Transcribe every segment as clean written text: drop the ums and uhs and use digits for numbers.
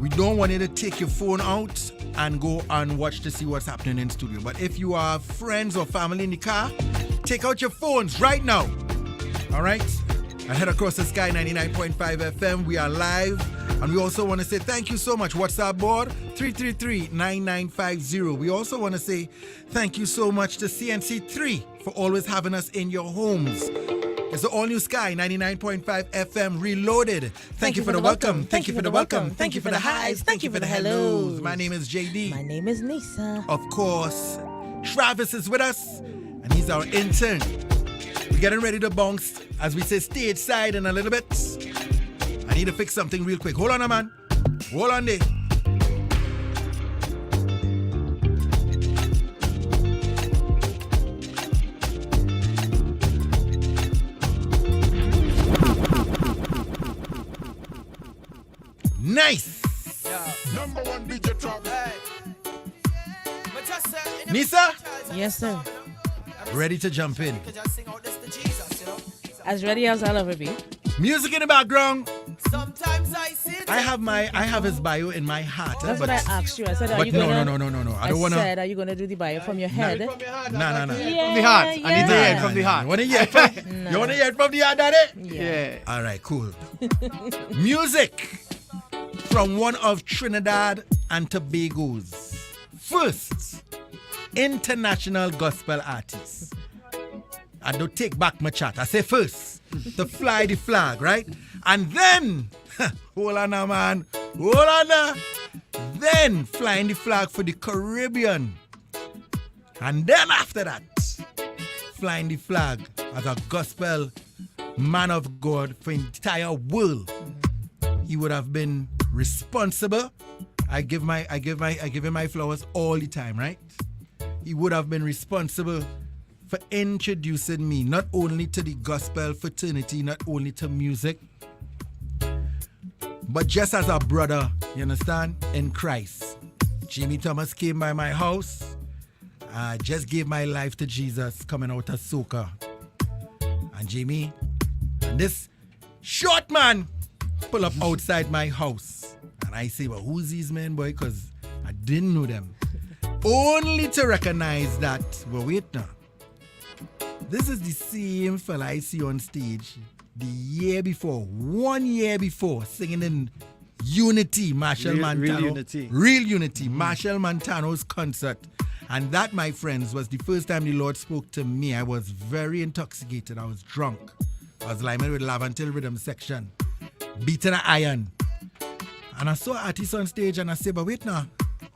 We don't want you to take your phone out and go and watch to see what's happening in studio. But if you are friends or family in the car, take out your phones right now. All right? I head across the sky, 99.5 FM. We are live. And we also want to say thank you so much. WhatsApp board, 333-9950. We also want to say thank you so much to CNC3 for always having us in your homes. It's the all-new Sky, 99.5 FM, reloaded. Thank you for the welcome. Thank you for the welcome. Thank you for the highs. Thank you for the hellos. My name is JD. My name is Nisa. Of course, Travis is with us, and he's our intern. We're getting ready to bounce, as we say, stage side in a little bit. I need to fix something real quick. Hold on, man. Hold on there. Nice. Number one DJ drop. Nisa, Yes, sir. ready to jump in. As ready as I'll ever be. Music in the background. Sometimes I sit. I have his bio in my heart. That's what I asked you. I said, are But you no. gonna? I don't want I to. said, are you gonna do the bio from your head? No. From the heart. I need to hear it from the heart. You want to hear it from, you want to hear it from the heart, Daddy? Yeah. All right, cool. Music from one of Trinidad and Tobago's first international gospel artists. I don't take back my chat. I say first to fly the flag, right? And then, hold on now, man. Hold on now. Then flying the flag for the Caribbean. And then after that, flying the flag as a gospel man of God for the entire world. He would have been responsible. I give him my flowers all the time, right? He would have been responsible for introducing me not only to the gospel fraternity, not only to music, but just as a brother, you understand, in Christ. Jimmy Thomas came by my house. I just gave my life to Jesus coming out of soca. And Jimmy, and this short man pull up outside my house. And I say, well, who's these men, boy? Because I didn't know them. Only to recognize that, well, wait now. This is the same fella I see on stage the year before, 1 year before, singing in Unity, Marshall Montano. Real Unity, Marshall Montano's concert. And that, my friends, was the first time the Lord spoke to me. I was very intoxicated. I was drunk. I was liming with Lavantil Rhythm section, beating an iron. And I saw an artist on stage and I said, but wait now,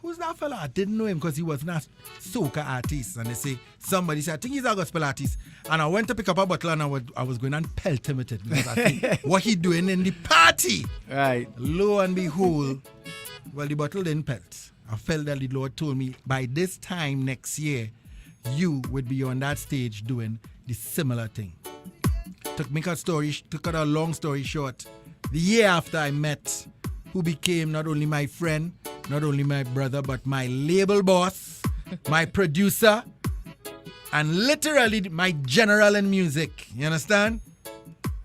who's that fella? I didn't know him because he was not soca artist. And they say, somebody said, I think he's a gospel artist. And I went to pick up a bottle and I was going and pelt him with it. Because I think what he doing in the party. Right. Lo and behold, well, the bottle didn't pelt. I felt that the Lord told me, by this time next year, you would be on that stage doing the similar thing. To make a long story short, the year after I met, who became not only my friend, not only my brother, but my label boss, my producer, and literally my general in music, you understand?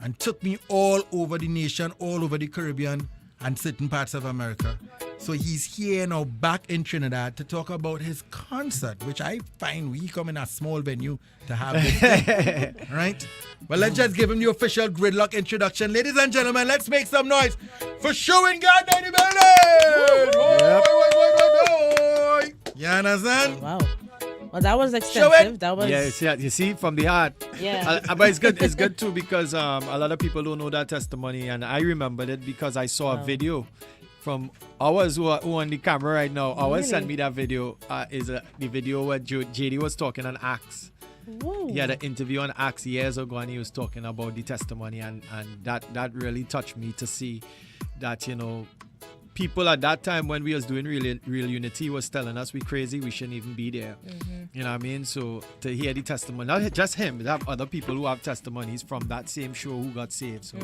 And took me all over the nation, all over the Caribbean, and certain parts of America. So he's here now back in Trinidad to talk about his concert, which I find we come in a small venue to have this thing, right? But let's just give him the official Gridlock introduction. Ladies and gentlemen, let's make some noise for Sherwin Gardner in the building! You understand? Wow. Well, that was extensive. That was. Yeah, you see, from the heart. Yeah. But it's good. It's good too because a lot of people don't know that testimony, and I remembered it because I saw a video from ours who are on the camera right now. Ours sent me that video. The video where JD was talking on Acts. Whoa. He had an interview on Acts years ago, and he was talking about the testimony, and that really touched me to see that, you know, people at that time when we was doing real unity was telling us we crazy, we shouldn't even be there. You know what I mean? So to hear the testimony, not just him, but have other people who have testimonies from that same show who got saved. So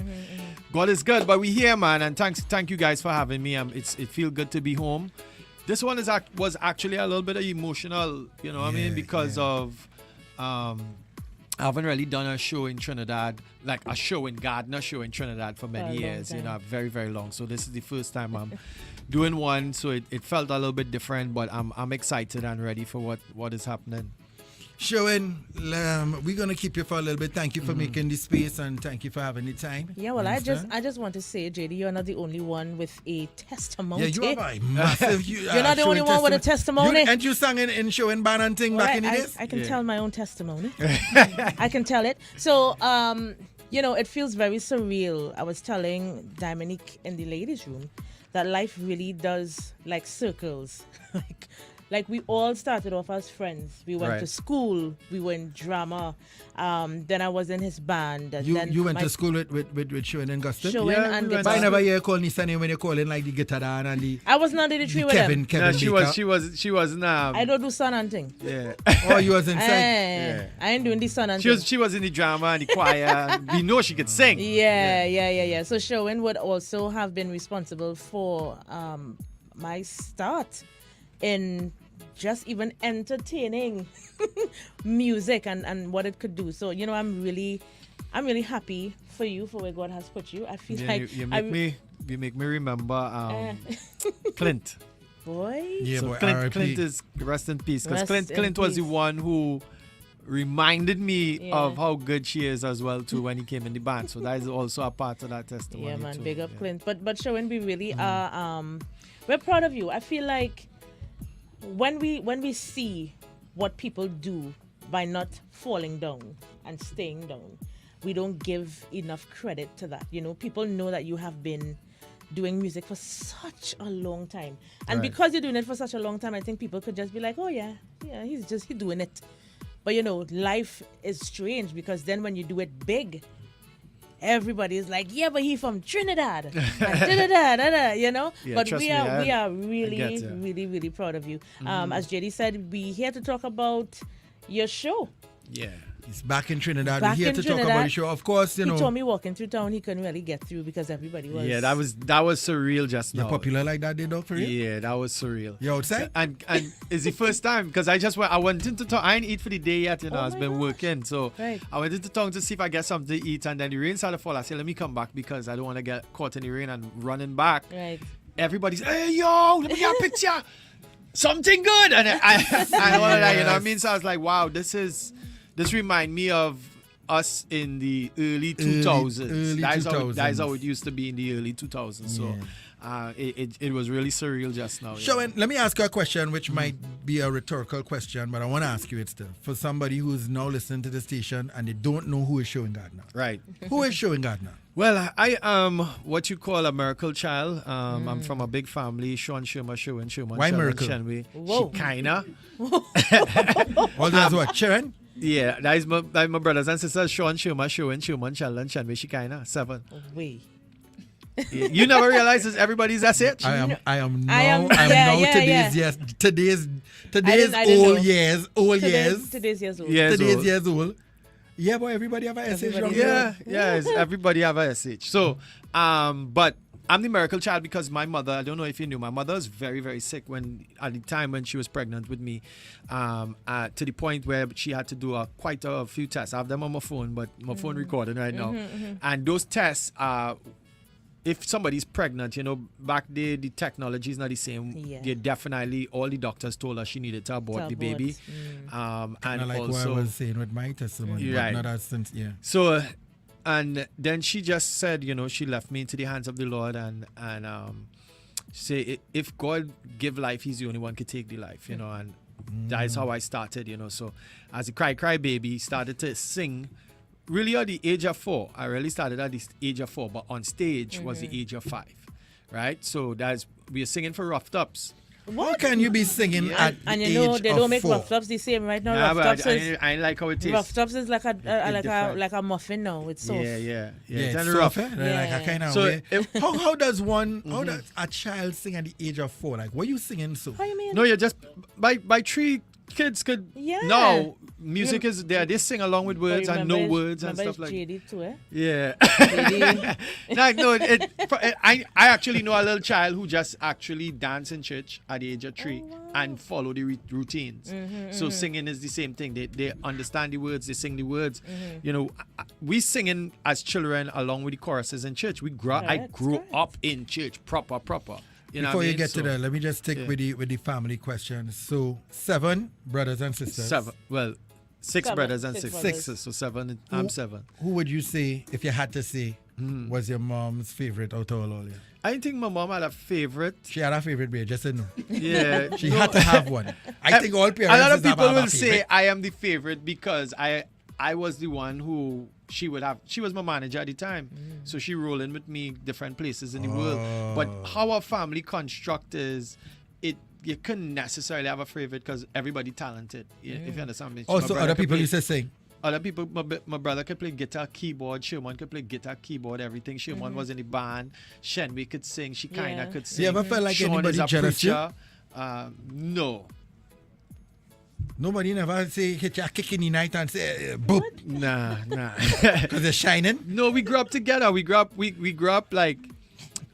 God is good, but we here, man, and thank you guys for having me. It feels good to be home. This one was actually a little bit emotional, you know what I mean, because of I haven't really done a show in Trinidad, like a Sherwin Gardner show in Trinidad for many years, you know, very, very long. So this is the first time I'm doing one, so it felt a little bit different. But I'm excited and ready for what is happening. Sherwin, we're gonna keep you for a little bit. Thank you for making the space and thank you for having the time. Yeah, well, I just want to say, JD, you're not the only one with a testimony. Yeah, you have a massive. You're not the only one with a testimony. And you sang in Sherwin Band and thing back in the days? I can tell my own testimony. I can tell it. So, it feels very surreal. I was telling Dominique in the ladies' room that life really does like circles. Like we all started off as friends. We went to school. We were in drama. Then I was in his band. And you went to school with Sherwin and Gustin? Sherwin and Gustin. But I never hear you call Nisa name when you call in like the guitar and the. I was not in the tree with Kevin. No, she was I don't do son and thing. Yeah. Oh, you was inside. I ain't doing the son and thing. She was in the drama and the choir. We know she could sing. Yeah. So Sherwin would also have been responsible for my start in just even entertaining music and what it could do. So, I'm really happy for you, for where God has put you. I feel like you make me remember Clint. Boy. Yeah, so boy, Clint is rest in peace. Because Clint was the one who reminded me of how good she is as well too when he came in the band. So that is also a part of that testimony. Yeah, man, too. big up Clint. But Sherwin, we really are we're proud of you. I feel like when we see what people do by not falling down and staying down, we don't give enough credit to that. People know that you have been doing music for such a long time. And because you're doing it for such a long time, I think people could just be like, oh yeah, he's doing it. But life is strange because then when you do it big, everybody's like, yeah, but he from Trinidad. Yeah, but we are really, really proud of you. As JD said, we're here to talk about your show. Yeah. He's back in Trinidad. We're here to talk about the show. Of course, He told me walking through town, he couldn't really get through because everybody was. Yeah, that was surreal just now. You're popular like that, dog, for real? Yeah, that was surreal. You outside? And it's the first time because I went into town. I didn't eat for the day yet, I've been working. So I went into town to see if I get something to eat, and then the rain started to fall. I said, let me come back because I don't want to get caught in the rain and running back. Right. Everybody's, hey, yo, let me get a picture. Something good. And I all of that, you know what I mean? So I was like, wow, this remind me of us in the early 2000s. That is how it used to be in the early 2000s. So it was really surreal just now. Sherwin, let me ask you a question which might be a rhetorical question, but I want to ask you it still. For somebody who's now listening to the station and they don't know who is Sherwin Gardner. Right. Who is Sherwin Gardner? Well, I am what you call a miracle child. I'm from a big family. Sean, Sherman, Why miracle? Whoa. Shekinah. All those what? Sharon? Yeah, that is my brothers and sisters. Sean, Sheldon, Sheldon, Shanwe, Shekinah. 7. Wait. Yeah, you never realize this. Everybody's that's it. I am today's old years. Today's years old. Yeah, but everybody have a SH wrong. Everybody have a SH. So, but I'm the miracle child because my mother, I don't know if you knew, my mother was very, very sick at the time when she was pregnant with me, to the point where she had to do quite a few tests. I have them on my phone, but my phone recording right now. And those tests if somebody's pregnant, back there the technology is not the same. Yeah. They definitely, all the doctors told her she needed to abort the baby. And like also, what I was saying with my testimony, right. But not as since, yeah. So, and then she just said, she left me into the hands of the Lord and she said, if God give life, he's the only one could take the life, and that is how I started, So as a cry baby, started to sing. Really at the age of 4. I really started at the age of 4, but on stage was the age of 5, right? So we are singing for Rough Tops. How can you be singing at the age of 4? They don't make Rough Tops the same right now. Yeah, Rough Tops is, I like how it is. Rough Tops is like a muffin now. It's soft. Yeah, it's it's rough. Like a kind of way. How does a child sing at the age of 4? Like, what are you singing so? How you mean? No, you're just by 3 kids could. Yeah. No, music is there. They sing along with words and no words and stuff like. JD too, eh? Yeah. I actually know a little child who just actually dance in church at the age of 3 and follow the routines. So singing is the same thing. They understand the words. They sing the words. We singing as children along with the choruses in church. I grew up in church, proper. You know Before what I you mean? get So, to that, let me just stick yeah. with the family questions. So 7 brothers and sisters. 7. Well, 6 Seven. brothers and 6 6 brothers. sisters. So 7. I'm 7. Who would you say, if you had to say, was your mom's favorite out of all of you? I think my mom had a favorite. She had a favorite beer, just to know. Yeah. She had to have one. I think all parents A lot of have people a will say favorite. I am the favorite because I was the one who she was my manager at the time. So she rolled in with me different places in the world. But how our family construct is, you couldn't necessarily have a favorite because everybody talented. If you understand me. Also, My brother other could people play- used to sing. Other people, my brother could play guitar, keyboard. Sherman could play guitar, keyboard, everything. Sherman was in the band. Shenwe could sing. She kind of Yeah. could sing. You ever felt like Sean anybody is a jealous you? preacher. No. Nobody never say, hit you a kick in the night and say, boop, Nah. because they're shining. No, we grew up together. We grew up like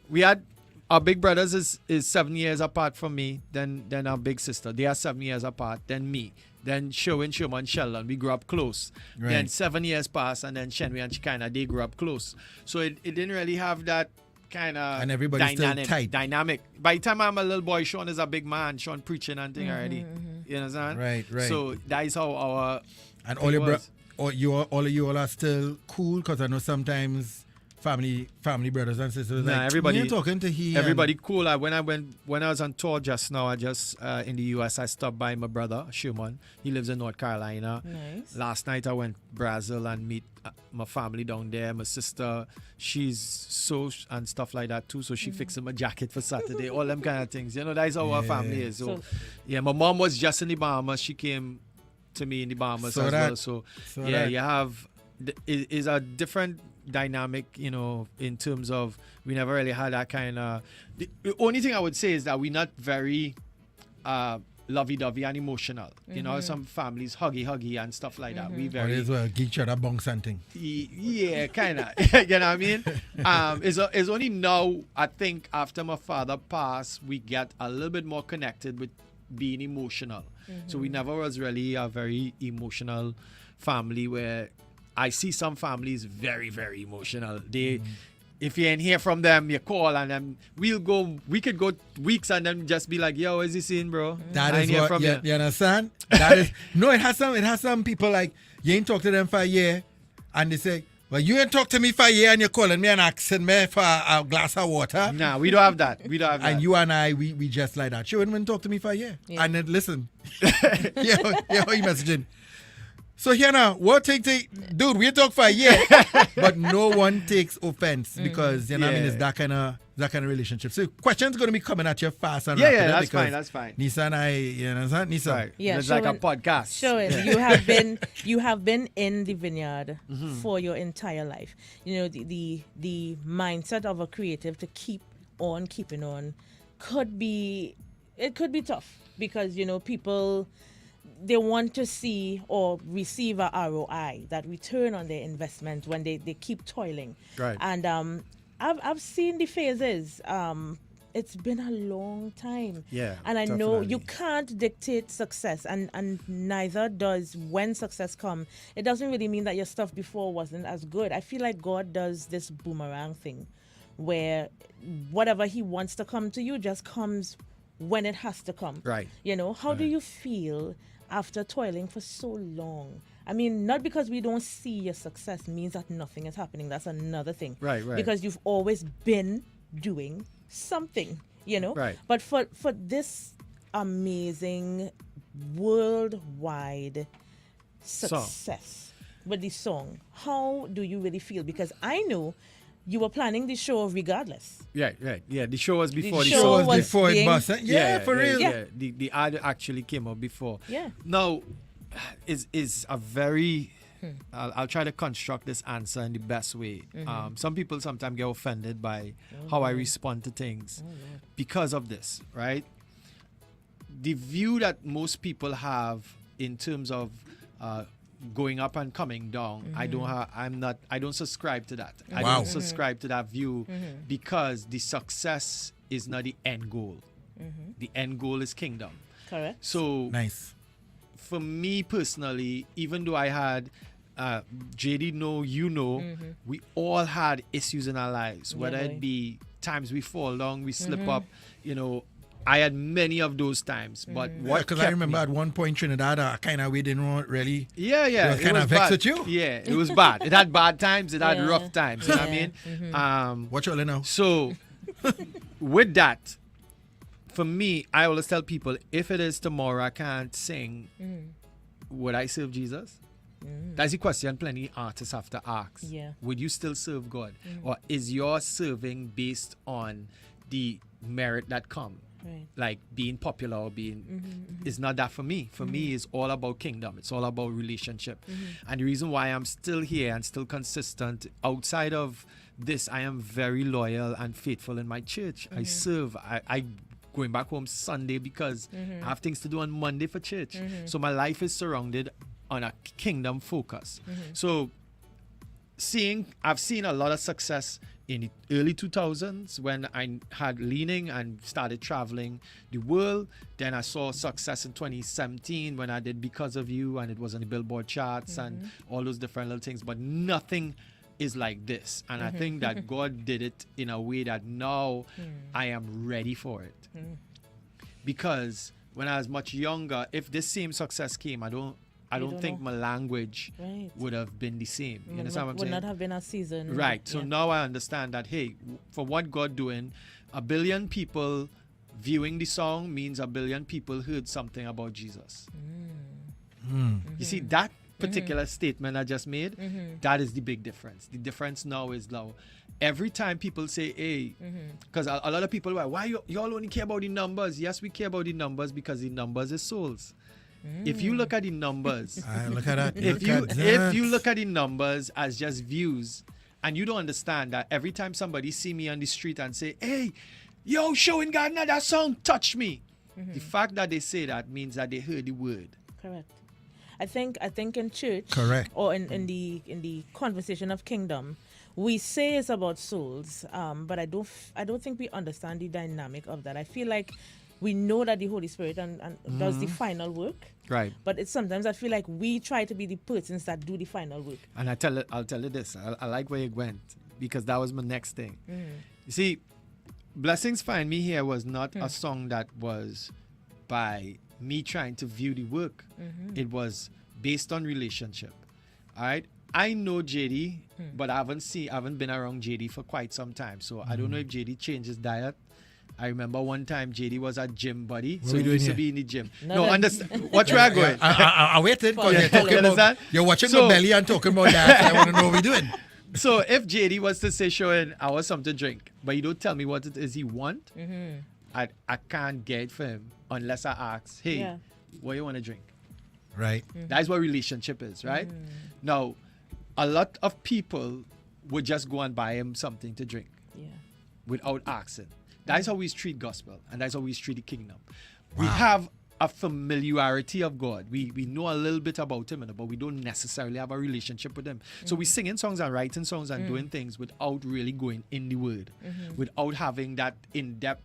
we had our big brothers is 7 years apart from me. Then our big sister. They are 7 years apart. Then me. Then Sherman, Sheldon. We grew up close. Right. Then 7 years passed, and then Shenwe and Chikana, they grew up close. So it didn't really have that kind of And everybody's still tight. dynamic. By the time I'm a little boy, Sean is a big man. Sean preaching and thing already. You understand? Right. So that is how our And thing all your was. all of you all are still cool, because I know sometimes family brothers and sisters Nah, like, everybody- you're talking to he and- Everybody cool. When I was on tour just now, I just in the US, I stopped by my brother Sherman. He lives in North Carolina. Nice. Last night I went Brazil and meet my family down there. My sister, she's so and stuff like that too. So she fixed my jacket for Saturday. All them kind of things. You know, that's how our family is. So, So- yeah, my mom was just in the Bahamas. She came to me in the Bahamas So as that- well. So so yeah, that- you have is a different dynamic, you know, in terms of we never really had that kind of. The only thing I would say is that we're not very lovey-dovey and emotional. You know, some families huggy and stuff like that. We Or very as well, give each other bunks and thing. yeah, kind of. You know what I mean? It's only now, I think, after my father passed, we get a little bit more connected with being emotional. So we never was really a very emotional family where I see some families very, very emotional. They, if you ain't hear from them, you call and then we could go weeks and then just be like, yo, what is he saying, bro? That I is ain't hear what from you understand? That is no, it has some people like you ain't talk to them for a year and they say, well, you ain't talk to me for a year and you're calling me and asking me for a glass of water. Nah, we don't have that. We don't have that. And you and I, we just like that. She wouldn't even talk to me for a year. Yeah. And then listen. yeah, you messaging. So here now, what dude, we talk for a year, but no one takes offense because you know what I mean, Yeah. it's that kind of relationship. So questions gonna be coming at you fast and Yeah, rapid, that's because fine, that's fine. Nisa and I, you understand? Nisa. Right. Yeah, It's like a Sherwin- podcast. Sherwin, you have been in the vineyard for your entire life. You know, the mindset of a creative to keep on keeping on could be tough because, you know, people, they want to see or receive a ROI, that return on their investment when they keep toiling. Right. And I've seen the phases. It's been a long time. Yeah, And I know you definitely. can't dictate success, and neither does when success comes. It doesn't really mean that your stuff before wasn't as good. I feel like God does this boomerang thing where whatever he wants to come to you just comes when it has to come. Right. You know, how do you feel after toiling for so long? I mean, not because we don't see your success means that nothing is happening. That's another thing. Right. Because you've always been doing something, you know? Right. But for this amazing worldwide success with the song, how do you really feel? Because I know you were planning the show regardless. Right. Yeah, the show was before the show So it was was before it being- bust. Yeah, for real. Yeah. The ad actually came out before. Yeah. Now, is a very. I'll try to construct this answer in the best way. Some people sometimes get offended by how I respond to things because of this, right? The view that most people have in terms of going up and coming down, I don't subscribe to that. I Wow. don't subscribe to that view because the success is not the end goal. The end goal is kingdom. Correct? So Nice. for me personally, even though I had JD know, we all had issues in our lives, whether boy. it be times we fall down, we slip up, I had many of those times, but what Because kept I remember me- at one point Trinidad, kind of we didn't want really. Yeah, It was kinda was vexed bad. with you? Yeah, it was bad. It had bad times. It had Yeah. rough times. You know what I Yeah. mean? Watch all now. So, with that, for me, I always tell people, if it is tomorrow I can't sing, would I serve Jesus? That's the question plenty artists have to ask. Yeah. Would you still serve God? Or is your serving based on the merit that come? Right. Like being popular or being it's not that for me. For me, it's all about kingdom. It's all about relationship. And the reason why I'm still here and still consistent outside of this, I am very loyal and faithful in my church. I serve. I going back home Sunday because I have things to do on Monday for church. So my life is surrounded on a kingdom focus. So I've seen a lot of success in the early 2000s when I had leaning and started traveling the world. Then I saw success in 2017 when I did Because of You, and it was on the Billboard charts and all those different little things. But nothing is like this. And I think that God did it in a way that now I am ready for it. Because when I was much younger, if this same success came, I don't don't think know. my language Right. would have been the same. You understand what I'm Would saying? not have been a season. Right. So Yeah. now I understand that, hey, for what God doing, 1 billion people viewing the song means 1 billion people heard something about Jesus. You see, that particular statement I just made, that is the big difference. The difference now is now, every time people say, hey, because a lot of people are, why you all only care about the numbers? Yes, we care about the numbers because the numbers is souls. If you look at the numbers, Look at that. if you look at the numbers as just views, and you don't understand that every time somebody see me on the street and say, hey, yo, Sherwin Gardner, that song touched me. The fact that they say that means that they heard the word. Correct. I think in church, Correct. or in the conversation of kingdom, we say it's about souls, but I don't think we understand the dynamic of that. I feel like we know that the Holy Spirit and does the final work, Right. but it's sometimes I feel like we try to be the persons that do the final work. And I'll tell you this. I like where you went, because that was my next thing. You see, Blessings Find Me Here was not a song that was by me trying to view the work. It was based on relationship. All right. I know JD, but I haven't been around JD for quite some time. So I don't know if JD changed his diet. I remember one time JD was at gym, buddy. What So we he doing used to here? be in the gym. No, No, that- understand. Watch where I going. I waited because Yeah, you're talking you about, understand? you're watching So- my belly and talking about that. So I want to know what we're doing. So if JD was to say, Sherwin, I want something to drink, but you don't tell me what it is he want, I can't get it for him unless I ask, hey, Yeah. what you want to drink? Right. That's what relationship is, right? Now, a lot of people would just go and buy him something to drink Yeah. without asking. That's how we treat gospel, and that's how we treat the kingdom. We Wow. have a familiarity of God. We know a little bit about him, but we don't necessarily have a relationship with him. So we singing songs and writing songs and doing things without really going in the word, without having that in-depth,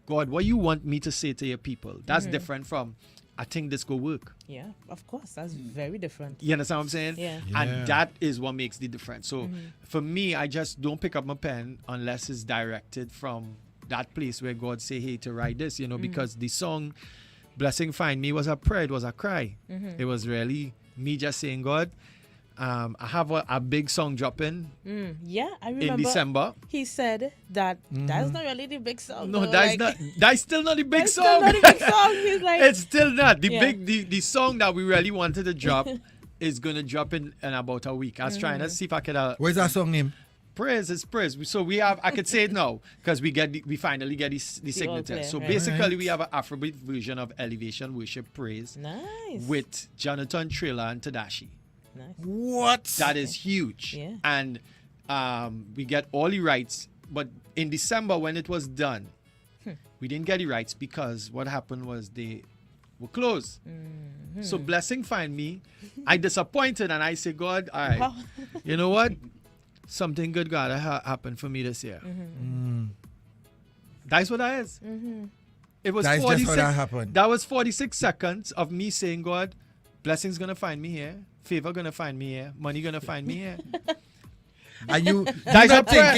God, what you want me to say to your people? That's different from, I think this go work. Yeah, of course. That's very different. You understand what I'm saying? Yeah. Yeah. And that is what makes the difference. So for me, I just don't pick up my pen unless it's directed from that place where God say, hey, to write this, because the song Blessing Find Me was a prayer, it was a cry. It was really me just saying, God, I have a big song dropping Yeah, I remember. in December. He said that that's not really the big song. No, though, that's like, that's still not the big that's song. still not the big song. He's like, It's still not. Yeah. The song that we really wanted to drop is gonna drop in about a week. I was trying to see if I could Where's that song name? praise is praise. So we have, I could say it now because we finally get the signature. clear, So right. basically Alright. we have an Afrobeat version of Elevation Worship Praise nice. with Jonathan Trailer and Tadashi. nice. What? That is huge. Yeah. And we get all the rights. But in December when it was done, we didn't get the rights because what happened was they were closed. So Blessing Find Me, I disappointed and I say, God, all right, you know what? Something good gotta happen for me this year. That's what that is. It was That's just 46. how that happened. That was 46 seconds of me saying, God, blessing's gonna find me here. favor gonna find me here, money gonna find me here. And you're That's not a prayer.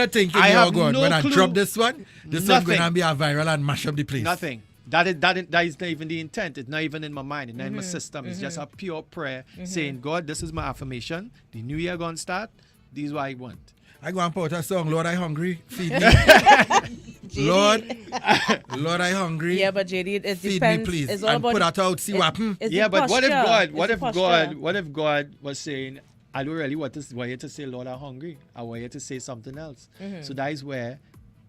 thinking, I you're have going, no when I clue. drop this one Nothing. going to be a viral and mash up the place. Nothing. That is not even the intent. It's not even in my mind. It's not in my system. It's just a pure prayer saying, God, this is my affirmation. The new year gonna start. This is what I want. I go and put a song, Lord, I hungry, feed me. Lord, I hungry. Yeah, but JD, it feed depends. me, please. It's all And about put that out, see what happen. it's Yeah, the but what if posture. God, It's what the if posture. God, what if God was saying, I don't really want you to say, Lord, I'm hungry. I want you to say something else. So that is where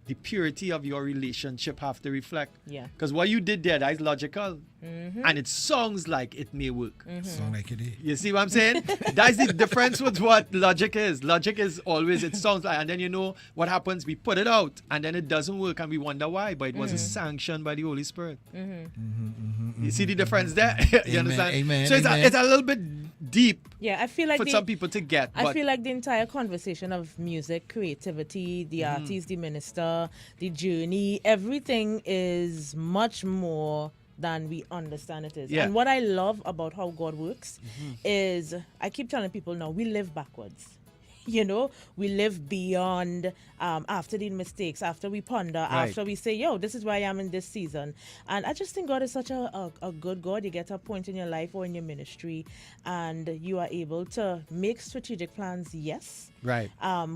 the purity of your relationship have to reflect. Yeah. Because what you did there, that is logical. And it sounds like it may work. Sound like it is. You see what I'm saying? That's the difference with what logic is. Logic is always, it sounds like, and then you know what happens, we put it out, and then it doesn't work, and we wonder why, but it was sanctioned by the Holy Spirit. You see the difference there? You Amen, understand? amen, So amen. it's a little bit deep Yeah, I feel like for some people to get. I But feel like the entire conversation of music, creativity, the artist, the minister, the journey, everything is much more than we understand it is. Yeah. And what I love about how God works is, I keep telling people now, we live backwards. You know, we live beyond after the mistakes, after we ponder, after we say, yo, this is where I am in this season. And I just think God is such a good God. You get to a point in your life or in your ministry and you are able to make strategic plans, yes. right.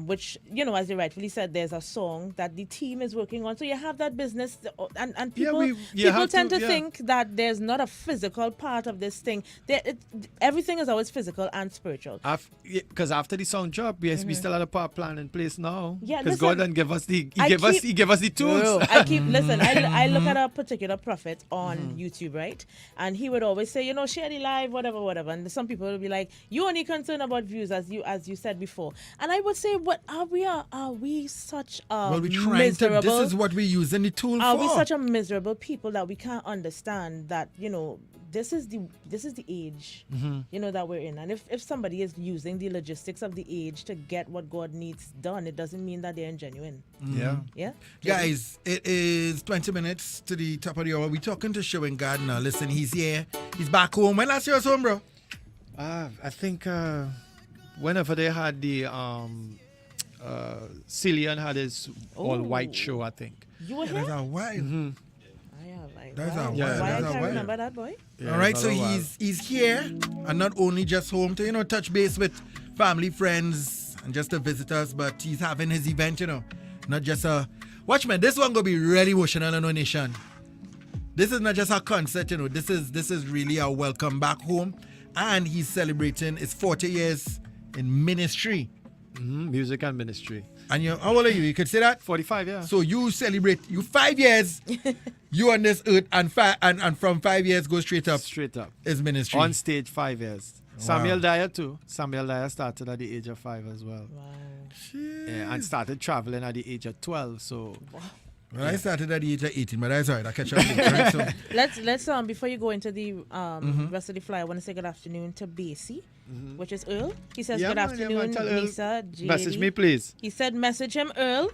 Which, you know, as you rightfully said, there's a song that the team is working on. So you have that business, and Yeah, people, you people have tend to, to yeah. think that there's not a physical part of this thing. Everything is always physical and spiritual. Because after the song drop, yes, we still have a power plan in place now. Yeah, Because God listen, done give us the I he gave us the tools. Bro, I keep listen. I look at a particular prophet on YouTube, right? And he would always say, you know, share the live, whatever. And some people will be like, you only concerned about views, as you said before. And I would say, what are we such a Well, we're trying miserable? this is what we're using the tool Are for. we such a miserable people that we can't understand that, you know, this is the age, you know, that we're in. And if somebody is using the logistics of the age to get what God needs done, it doesn't mean that they're genuine. Yeah. Yeah? Guys, it is 20 minutes to the top of the hour. We're talking to Sherwin Gardner. Listen, he's here. He's back home. When last year was home, bro? I think whenever they had the Cillian had his all white show, I think. You were That's here? a while. I have like, That's wow. a while. Why That's I a can't while. remember that, boy? Yeah, All right, for so a while. he's here, and not only just home to, you know, touch base with family, friends, and just to visit us, but he's having his event, you know, not just a... Watch, man, this one gonna be really emotional on our nation. This is not just a concert, you know, this is really a welcome back home, and he's celebrating his 40 years in ministry. Music and ministry. And you, how old are you? You could say that? 45, yeah. So you celebrate, you 5 years, you on this earth, and from 5 years go straight up Straight up. is ministry. On stage, 5 years. Samuel Dyer too. Samuel Dyer started at the age of 5 as well. Wow. Yeah, and started traveling at the age of 12. So Well, I started at the age of 18, but that's all right. I catch up later, right? So, Let's before you go into the rest of the fly, I want to say good afternoon to Basie, which is Earl. He says Yeah, good man, yeah, afternoon, man, tell Earl. Lisa, JD. message me, please. He said message him, Earl.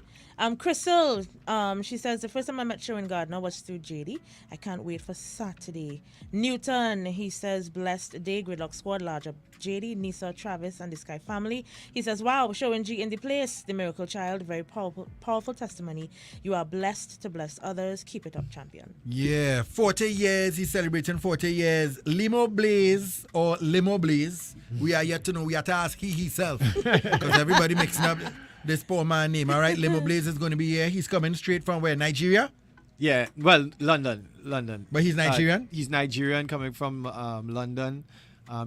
Crystal, she says the first time I met Sherwin Gardner was through JD. I can't wait for Saturday. Newton, he says blessed day, Gridlock squad, larger JD, Nisa, Travis, and the Sky family. He says, wow, Sherwin G in the place, the miracle child, very powerful testimony. You are blessed to bless others. Keep it up, champion. yeah, 40 years. He's celebrating 40 years. Limo Blaze or Limo Blaze. We are yet to know. We have to ask he himself. Because everybody mixing up this poor man name. All right, Limo Blaze is going to be here. He's coming straight from where? Nigeria? Yeah, well, London. But he's Nigerian? He's Nigerian, coming from London.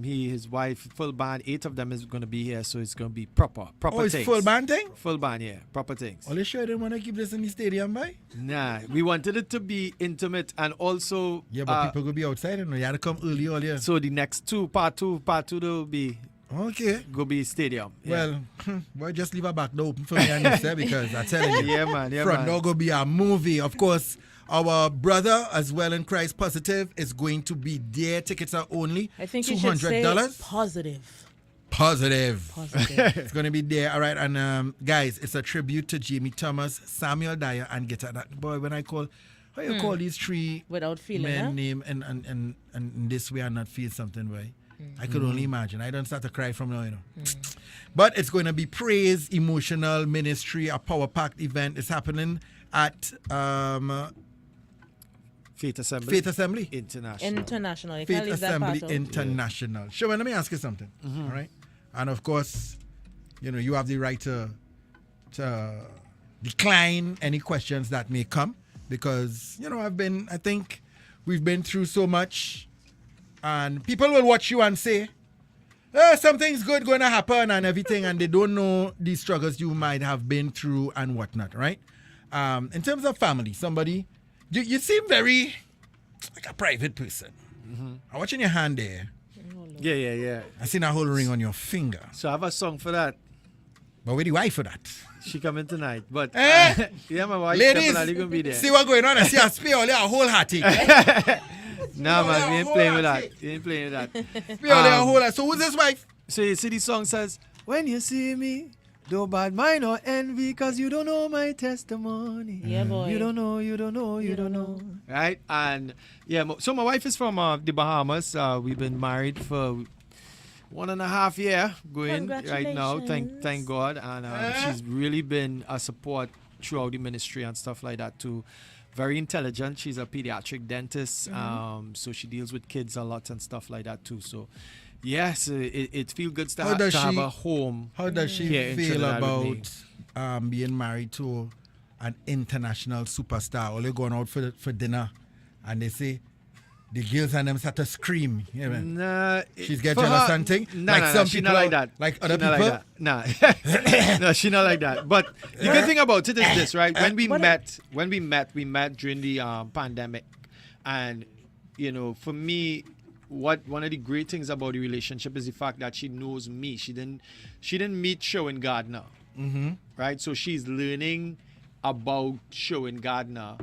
His wife, full band, 8 of them is going to be here, so it's going to be proper Oh, it's things. full band thing? Full band, yeah, proper things. Are you sure you didn't want to keep this in the stadium, boy? Nah, we wanted it to be intimate and also. Yeah, but people could be outside and you had to come early all year. So the next part two, will be Okay. go be stadium. Yeah. Well, boy, just leave a back door open for me and you say, because I'm telling you. yeah, man, yeah, Front man. door go be a movie. Of course, our brother as well in Christ Positive is going to be there. Tickets are only I think you should say $200. positive. Positive. Positive. It's going to be there. All right. And guys, it's a tribute to Jamie Thomas, Samuel Dyer, and guitar. That boy, when I call, how you call these three Without feeling, men huh? name and in this way and not feel something, boy? I could only imagine. I don't start to cry from now, But it's going to be praise, emotional ministry, a power-packed event. It's happening at Faith Assembly. Faith Assembly. International. You Faith can't leave that Assembly part out. International. Sherwin, let me ask you something. All right. And of course, you have the right to decline any questions that may come because, I think we've been through so much and people will watch you and say, something's good going to happen and everything, and they don't know the struggles you might have been through and whatnot, right? In terms of family, somebody, you seem very like a private person. I'm watching your hand there. Yeah. I seen a whole ring on your finger. So I have a song for that. But where the wife for that? She coming tonight. But yeah, my wife Ladies, definitely gonna be there. see what's going on. I see a spear only a whole hearty. Nah, man, we ain't playing with that. We ain't playing with that. Spear only a whole hearty. So who's this wife? So you see the song says, when you see me, don't bad mind or envy, cause you don't know my testimony. Yeah, boy. You don't know. Right? And yeah, so my wife is from the Bahamas. We've been married for 1.5 years going right now. Thank God. And she's really been a support throughout the ministry and stuff like that too. Very intelligent. She's a pediatric dentist. So she deals with kids a lot and stuff like that too. So yes, it feels good to have a home. How does she feel about being married to an international superstar? Only going out for dinner and they say the girls and them start to scream. Nah, she's getting jealous and thing. Nah, she not like that. Like other people? Like nah. No, she not like that. But the good thing about it is this, right? When we met during the pandemic. And, for me, one of the great things about the relationship is the fact that she knows me. She didn't meet Sherwin Gardner. Right? So she's learning about Sherwin Gardner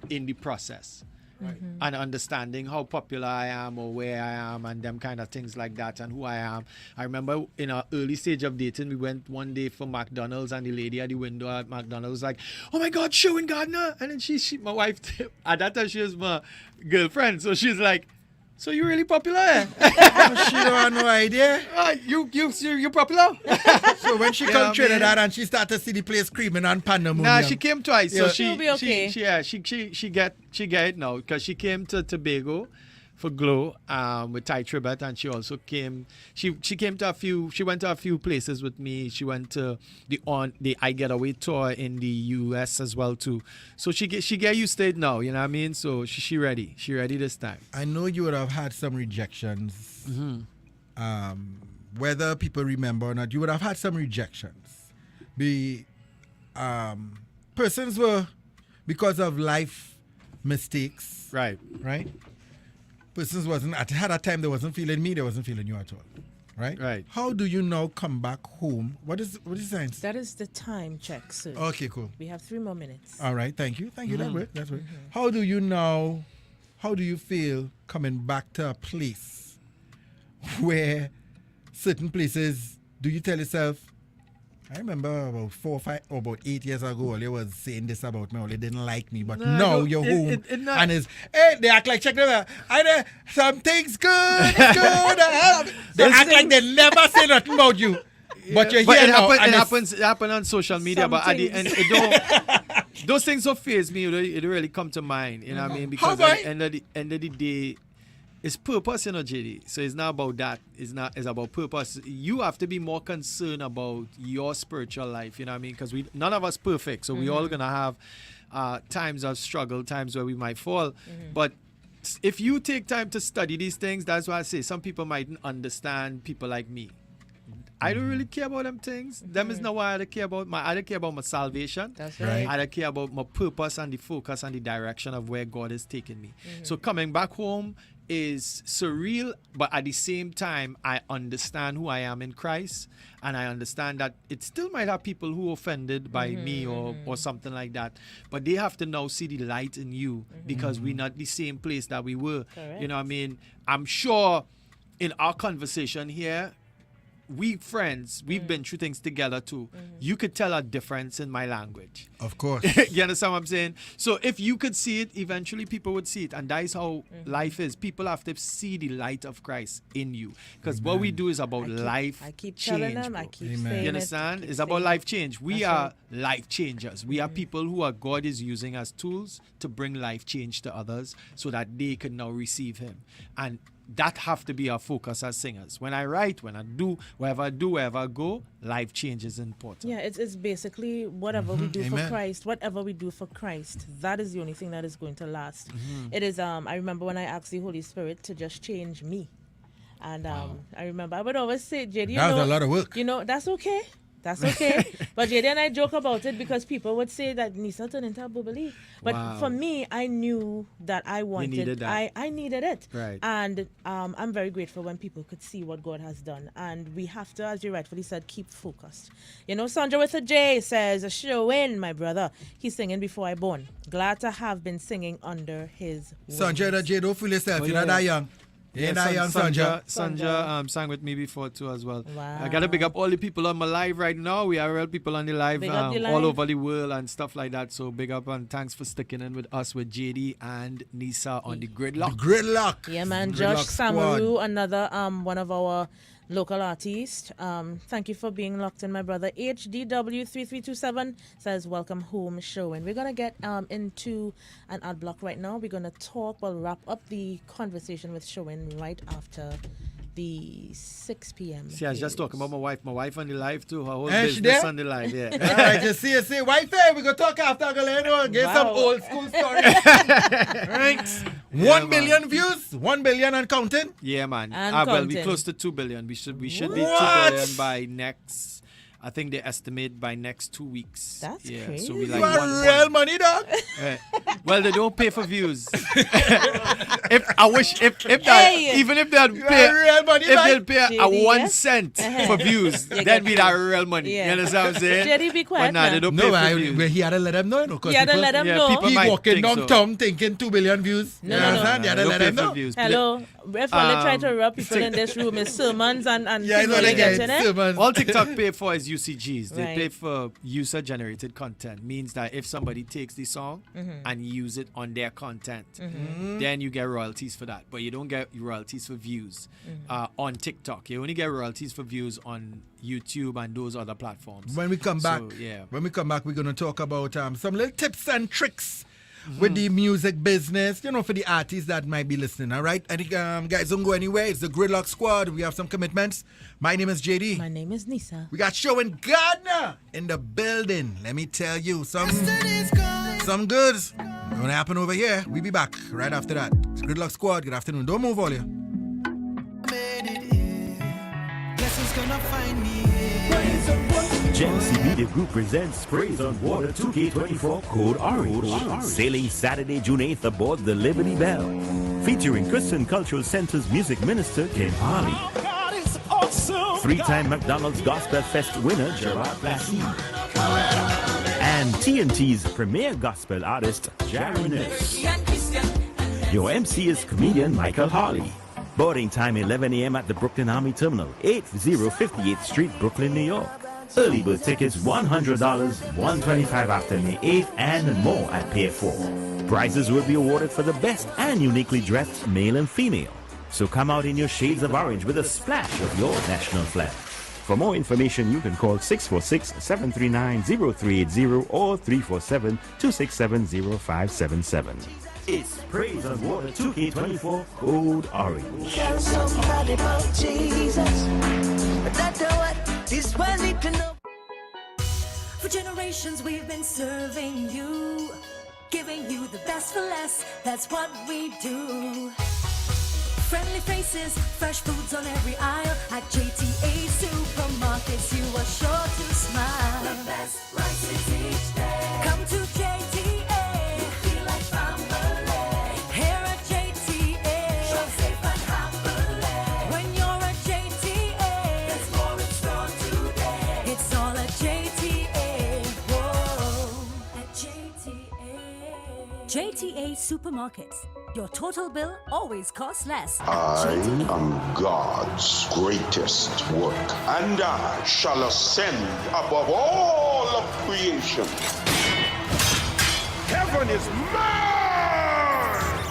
in the process. Right. And understanding how popular I am or where I am and them kind of things like that and who I am. I remember in our early stage of dating, we went one day for McDonald's and the lady at the window at McDonald's was like, oh my God, Sherwin Gardner. And then she my wife, at that time she was my girlfriend. So she's like, so you really popular? She don't have no idea. You popular? So when she come Trinidad and she start to see the place screaming on pandemonium. Nah, she came twice. So she'll be okay. She get it now because she came to Tobago for Glow with Ty Tribbett, and she also came. She went to a few places with me. She went to the I Get Away tour in the US as well too. So she get used to it now. You know what I mean? So she ready. She ready this time. I know you would have had some rejections. Whether people remember or not, you would have had some rejections. Persons were because of life mistakes. Right. Persons had a time they wasn't feeling me, they wasn't feeling you at all. Right? How do you now come back home? What is the science? That is the time check, sir. Okay, cool. We have 3 more minutes. All right, thank you. That's right. How do you feel coming back to a place where certain places, do you tell yourself, I remember about 4 or 5 or about 8 years ago, they was saying this about me, or they didn't like me, but now you're home and they act like, check them out, something's good, it's good. They act like they never say nothing about you. But you're here now. It happens on social media, but at the end, those things don't faze me. It really come to mind. You know what I mean? Because at the end of the day, it's purpose, JD. So it's not about that. It's about purpose. You have to be more concerned about your spiritual life. You know what I mean? Because none of us perfect. So we all gonna have times of struggle, times where we might fall. But if you take time to study these things, that's why I say some people mightn't understand people like me. I don't really care about them things. Them is not what I care about. I don't care about my salvation. That's right. I don't care about my purpose and the focus and the direction of where God is taking me. So coming back home is surreal, but at the same time, I understand who I am in Christ, and I understand that it still might have people who are offended by me or something like that, but they have to now see the light in you because we're not the same place that we were. Correct. You know what I mean? I'm sure in our conversation here, we friends, we've been through things together too. You could tell a difference in my language. Of course. You understand what I'm saying? So if you could see it, eventually people would see it. And that is how life is. People have to see the light of Christ in you. Because what we do is about life I keep change. telling them. Bro. I keep Amen. saying You it, understand? keep It's about saying life it. change. We That's are right. life changers. We are people who are God is using as tools to bring life change to others so that they can now receive Him. And that have to be our focus as singers. When I write, when I do, wherever I go, life change is important. Yeah, it's basically whatever we do for Amen. Christ, whatever we do for Christ, that is the only thing that is going to last. It is, I remember when I asked the Holy Spirit to just change me. And I remember I would always say, JD, That was a lot of work. You know, that's okay. That's okay. But JD and I joke about it because people would say that Nisa turned into a bubbly. But Wow. for me, I knew that I wanted needed that. I needed it. Right. And I'm very grateful when people could see what God has done. And we have to, as you rightfully said, keep focused. You know, Sandra with a J says, Sherwin, my brother, he's singing before I born. Glad to have been singing under his wings. Sandra, J, don't fool yourself. Oh, You're yeah. not that young. You're not young, Sandra Sandra. sang with me before too as well. Wow. I gotta big up all the people on my live right now. We are real people on the live, Big up the all live. over the world and stuff like that. So big up and thanks for sticking in with us with JD and Nisa on the Gridlock. Gridlock. Yeah, man. Gridlock Josh squad. Samaru, another one of our local artists. Thank you for being locked in, my brother. HDW3327 says, welcome home, Sherwin. We're going to get into an ad block right now. We're going to wrap up the conversation with Sherwin right after the 6 p.m. See, I was just talking about my wife. My wife on the live too. Her whole And she business there? on the live, yeah. All right, just see, wifey, we go talk after Galeno, get some Wow. old school stories. Right? Yeah, 1 man. billion views, 1 billion and counting. Yeah, man. And Well, we counting. close to 2 billion. We should be 2 What? billion by next. I think they estimate by next 2 weeks. That's So we crazy. like You are 1 real money, dog. Well, they don't pay for views. If that, Hey! even if they'll You pay, are real money, if man. they'll pay a JD, 1 yes? cent for views, You that'd get be that real money. Yeah. You understand what I'm saying? JD, be quiet But nah, now. they don't No, pay for views. he had to let them know, because You had to people, let them Yeah, know. people he might walking think down so. town thinking 2 billion views. No, you no, no. understand? You had to Don't let pay them for know. views. Hello. If all they try to rub people in this room is sermons and Yeah, people no, they get getting it. sermons. All TikTok pay for is UCGs. They Right. pay for user-generated content. Means that if somebody takes the song and use it on their content, then you get royalties for that. But you don't get royalties for views on TikTok. You only get royalties for views on YouTube and those other platforms. When we come back, So, yeah. we're going to talk about some little tips and tricks with the music business, for the artists that might be listening, all right? And guys, don't go anywhere. It's the Gridlock Squad. We have some commitments. My name is JD. My name is Nisa. We got Sherwin Gardner in the building. Let me tell you, some goods going to happen over here. We'll be back right after that. It's Gridlock Squad. Good afternoon. Don't move, all you. Made it here. Blessings gonna find me here. Genesee Media Group presents Praise on Water 2K24 Code Orange. Sailing Saturday, June 8th aboard the Liberty Bell. Featuring Christian Cultural Center's music minister, Ken Harley. God is awesome. Three-time McDonald's Gospel Fest winner, Gerard Placide. And TNT's premier gospel artist, Jerry Ness. Your MC is comedian Michael Harley. Boarding time 11 a.m. at the Brooklyn Army Terminal, 8058th Street, Brooklyn, New York. Early bird tickets $100, $125 after May 8th, and more at Pier 4. Prizes will be awarded for the best and uniquely dressed male and female. So come out in your shades of orange with a splash of your national flag. For more information, you can call 646-739-0380 or 347-267-0577. It's Praise on Water 2K24 Code Orange. Tell somebody about Jesus. That's what this one need to know. For generations we've been serving you, giving you the best for less, that's what we do. Friendly faces, fresh foods on every aisle. At JTA Supermarkets, you are sure to smile. The best prices each day. Come to JTA. You feel like family. Here at JTA. Shop safe and happily. When you're at JTA, there's more in store today. It's all at JTA. Whoa. At JTA. JTA supermarkets. Your total bill always costs less. I am God's greatest work, and I shall ascend above all of creation. Heaven is mine!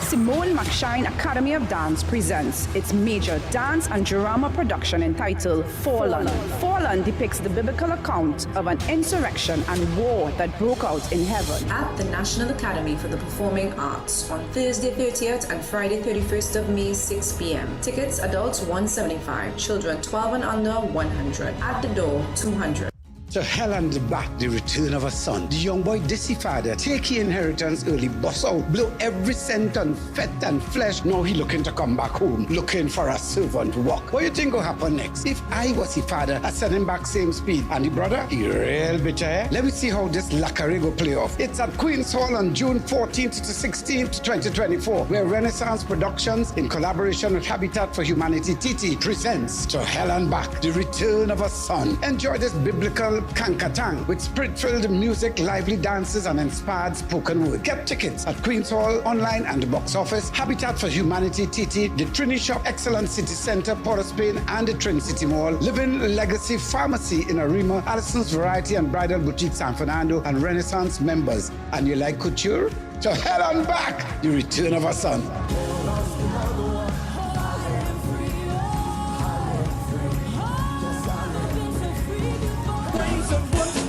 Simone McShine Academy of Dance presents its major dance and drama production entitled Fallen. Fallen depicts the biblical account of an insurrection and war that broke out in heaven. At the National Academy for the Performing Arts on Thursday 30th and Friday 31st of May, 6 p.m. Tickets, adults $175, children 12 and under $100. At the door, $200. To hell and back, the return of a son. The young boy dissy father, take his inheritance early, bust out, blow every cent on fat and flesh. Now he looking to come back home, looking for a servant to walk. What you think will happen next? If I was his father, I'd send him back same speed. And the brother, he real bitter, eh? Let me see how this lacquery go play off. It's at Queen's Hall on June 14th to 16th, 2024, where Renaissance Productions, in collaboration with Habitat for Humanity, TT, presents To Hell and Back, the return of a son. Enjoy this biblical Kankatang with spirit-filled music, lively dances, and inspired spoken word. Get tickets at Queen's Hall, online and the box office, Habitat for Humanity, TT, the Trini Shop, Excellent City Center, Port of Spain, and the Trin City Mall, Living Legacy Pharmacy in Arima, Allison's Variety and Bridal Boutique San Fernando, and Renaissance members. And you like couture? To hell and back, the return of a son.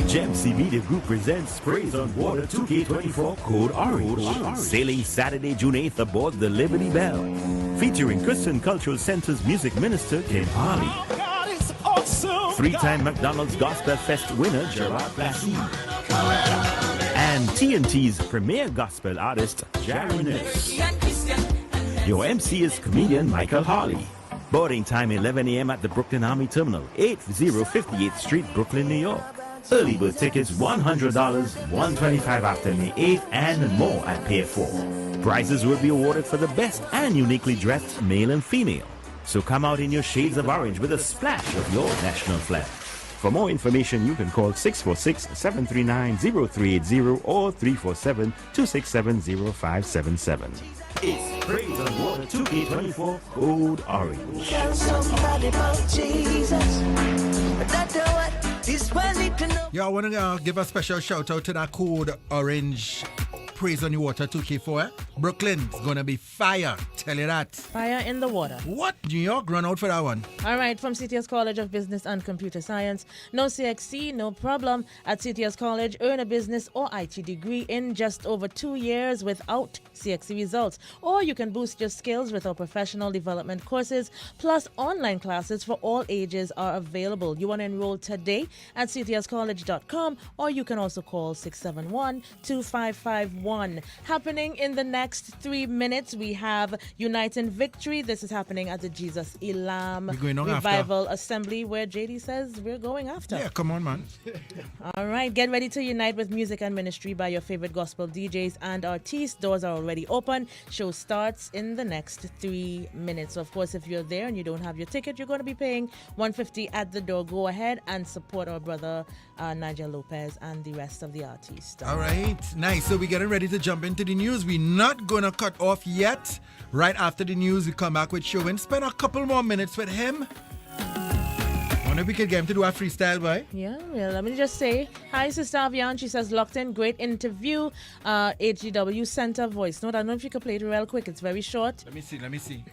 GEMC Media Group presents Praise on Water 2K24 Code Orange. Sailing Saturday, June 8th aboard the Liberty Bell. Featuring Christian Cultural Center's music minister, Kim Harley. Three-time McDonald's Gospel Fest winner, Gerard Blassie. And TNT's premier gospel artist, Jarinus. Your MC is comedian Michael Harley. Boarding time 11 a.m. at the Brooklyn Army Terminal, 8058th Street, Brooklyn, New York. Early bird tickets $100, $125 after May 8th, and more at Pier 4. Prizes will be awarded for the best and uniquely dressed male and female. So come out in your shades of orange with a splash of your national flag. For more information, you can call 646-739-0380 or 347-267-0577. It's Praise on Water 2K24 Code Orange. Tell somebody about Jesus. That's what this one need to know. Yeah, I want to give a special shout out to that Code Orange Praise on Your Water 2K4. Brooklyn's gonna be fire. Tell you that. Fire in the water. What? New York, run out for that one. All right, from CTS College of Business and Computer Science. No CXC, no problem. At CTS College, earn a business or IT degree in just over 2 years without CXC results. Or you can boost your skills with our professional development courses, plus online classes for all ages are available. You want to enroll today at ctscollege.com, or you can also call 671-2551. Happening in the next 3 minutes, we have Unite in Victory. This is happening at the Jesus Elam Revival Assembly, where JD says we're going after. Yeah, come on, man. All right, get ready to unite with music and ministry by your favorite gospel DJs and artists. Doors are already open. Show starts in the next 3 minutes. So of course, if you're there and you don't have your ticket, you're going to be paying $150 at the door. Go ahead and support our brother Nigel Lopez and the rest of the artists. All right, nice. So we're getting ready to jump into the news. We're not going to cut off yet. Right after the news, we come back with Sherwin. Spend a couple more minutes with him. Wonder if we could get him to do a freestyle, boy. Yeah, let me just say, hi, Sister Avian. She says, locked in, great interview. HGW Center voice note. I don't know if you could play it real quick. It's very short. Let me see.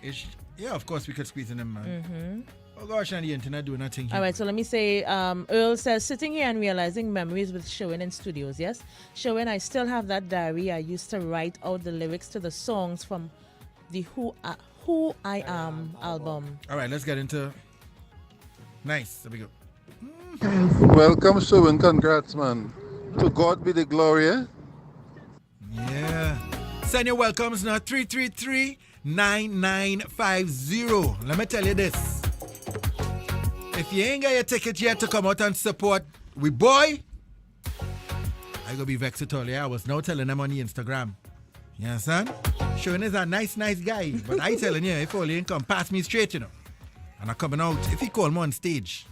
Yeah, of course we could squeeze in him, man. Mm-hmm. Oh gosh, and the internet doing nothing here. All right, so let me say, Earl says, sitting here and realizing memories with Sherwin in studios. Yes, Sherwin, I still have that diary. I used to write out the lyrics to the songs from the Who I Am album. All right, let's get into... Nice, there we go. Welcome, Sherwin. Congrats, man. To God be the glory, eh? Yeah. Send your welcomes now, 333-9950. Let me tell you this. If you ain't got your ticket yet to come out and support we boy, I gonna be vexed at all. Yeah, I was now telling them on the Instagram. You understand? Sherwin is a nice guy. But I telling you, if only ain't come pass me straight, you know. And I'm coming out if he call me on stage.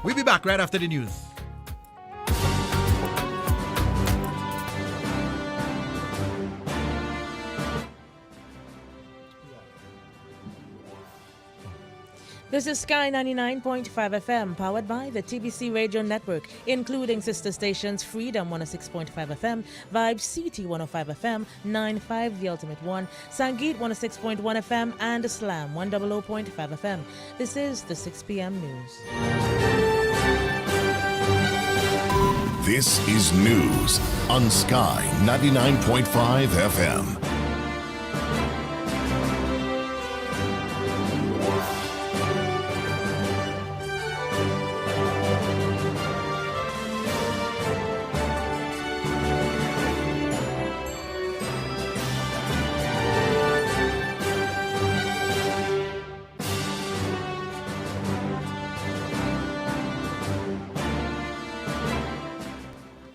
We'll be back right after the news. This is Sky 99.5 FM, powered by the TBC Radio Network, including sister stations Freedom 106.5 FM, Vibes CT 105 FM, 95 The Ultimate One, Sangeet 106.1 FM, and Slam 100.5 FM. This is the 6 p.m. news. This is news on Sky 99.5 FM.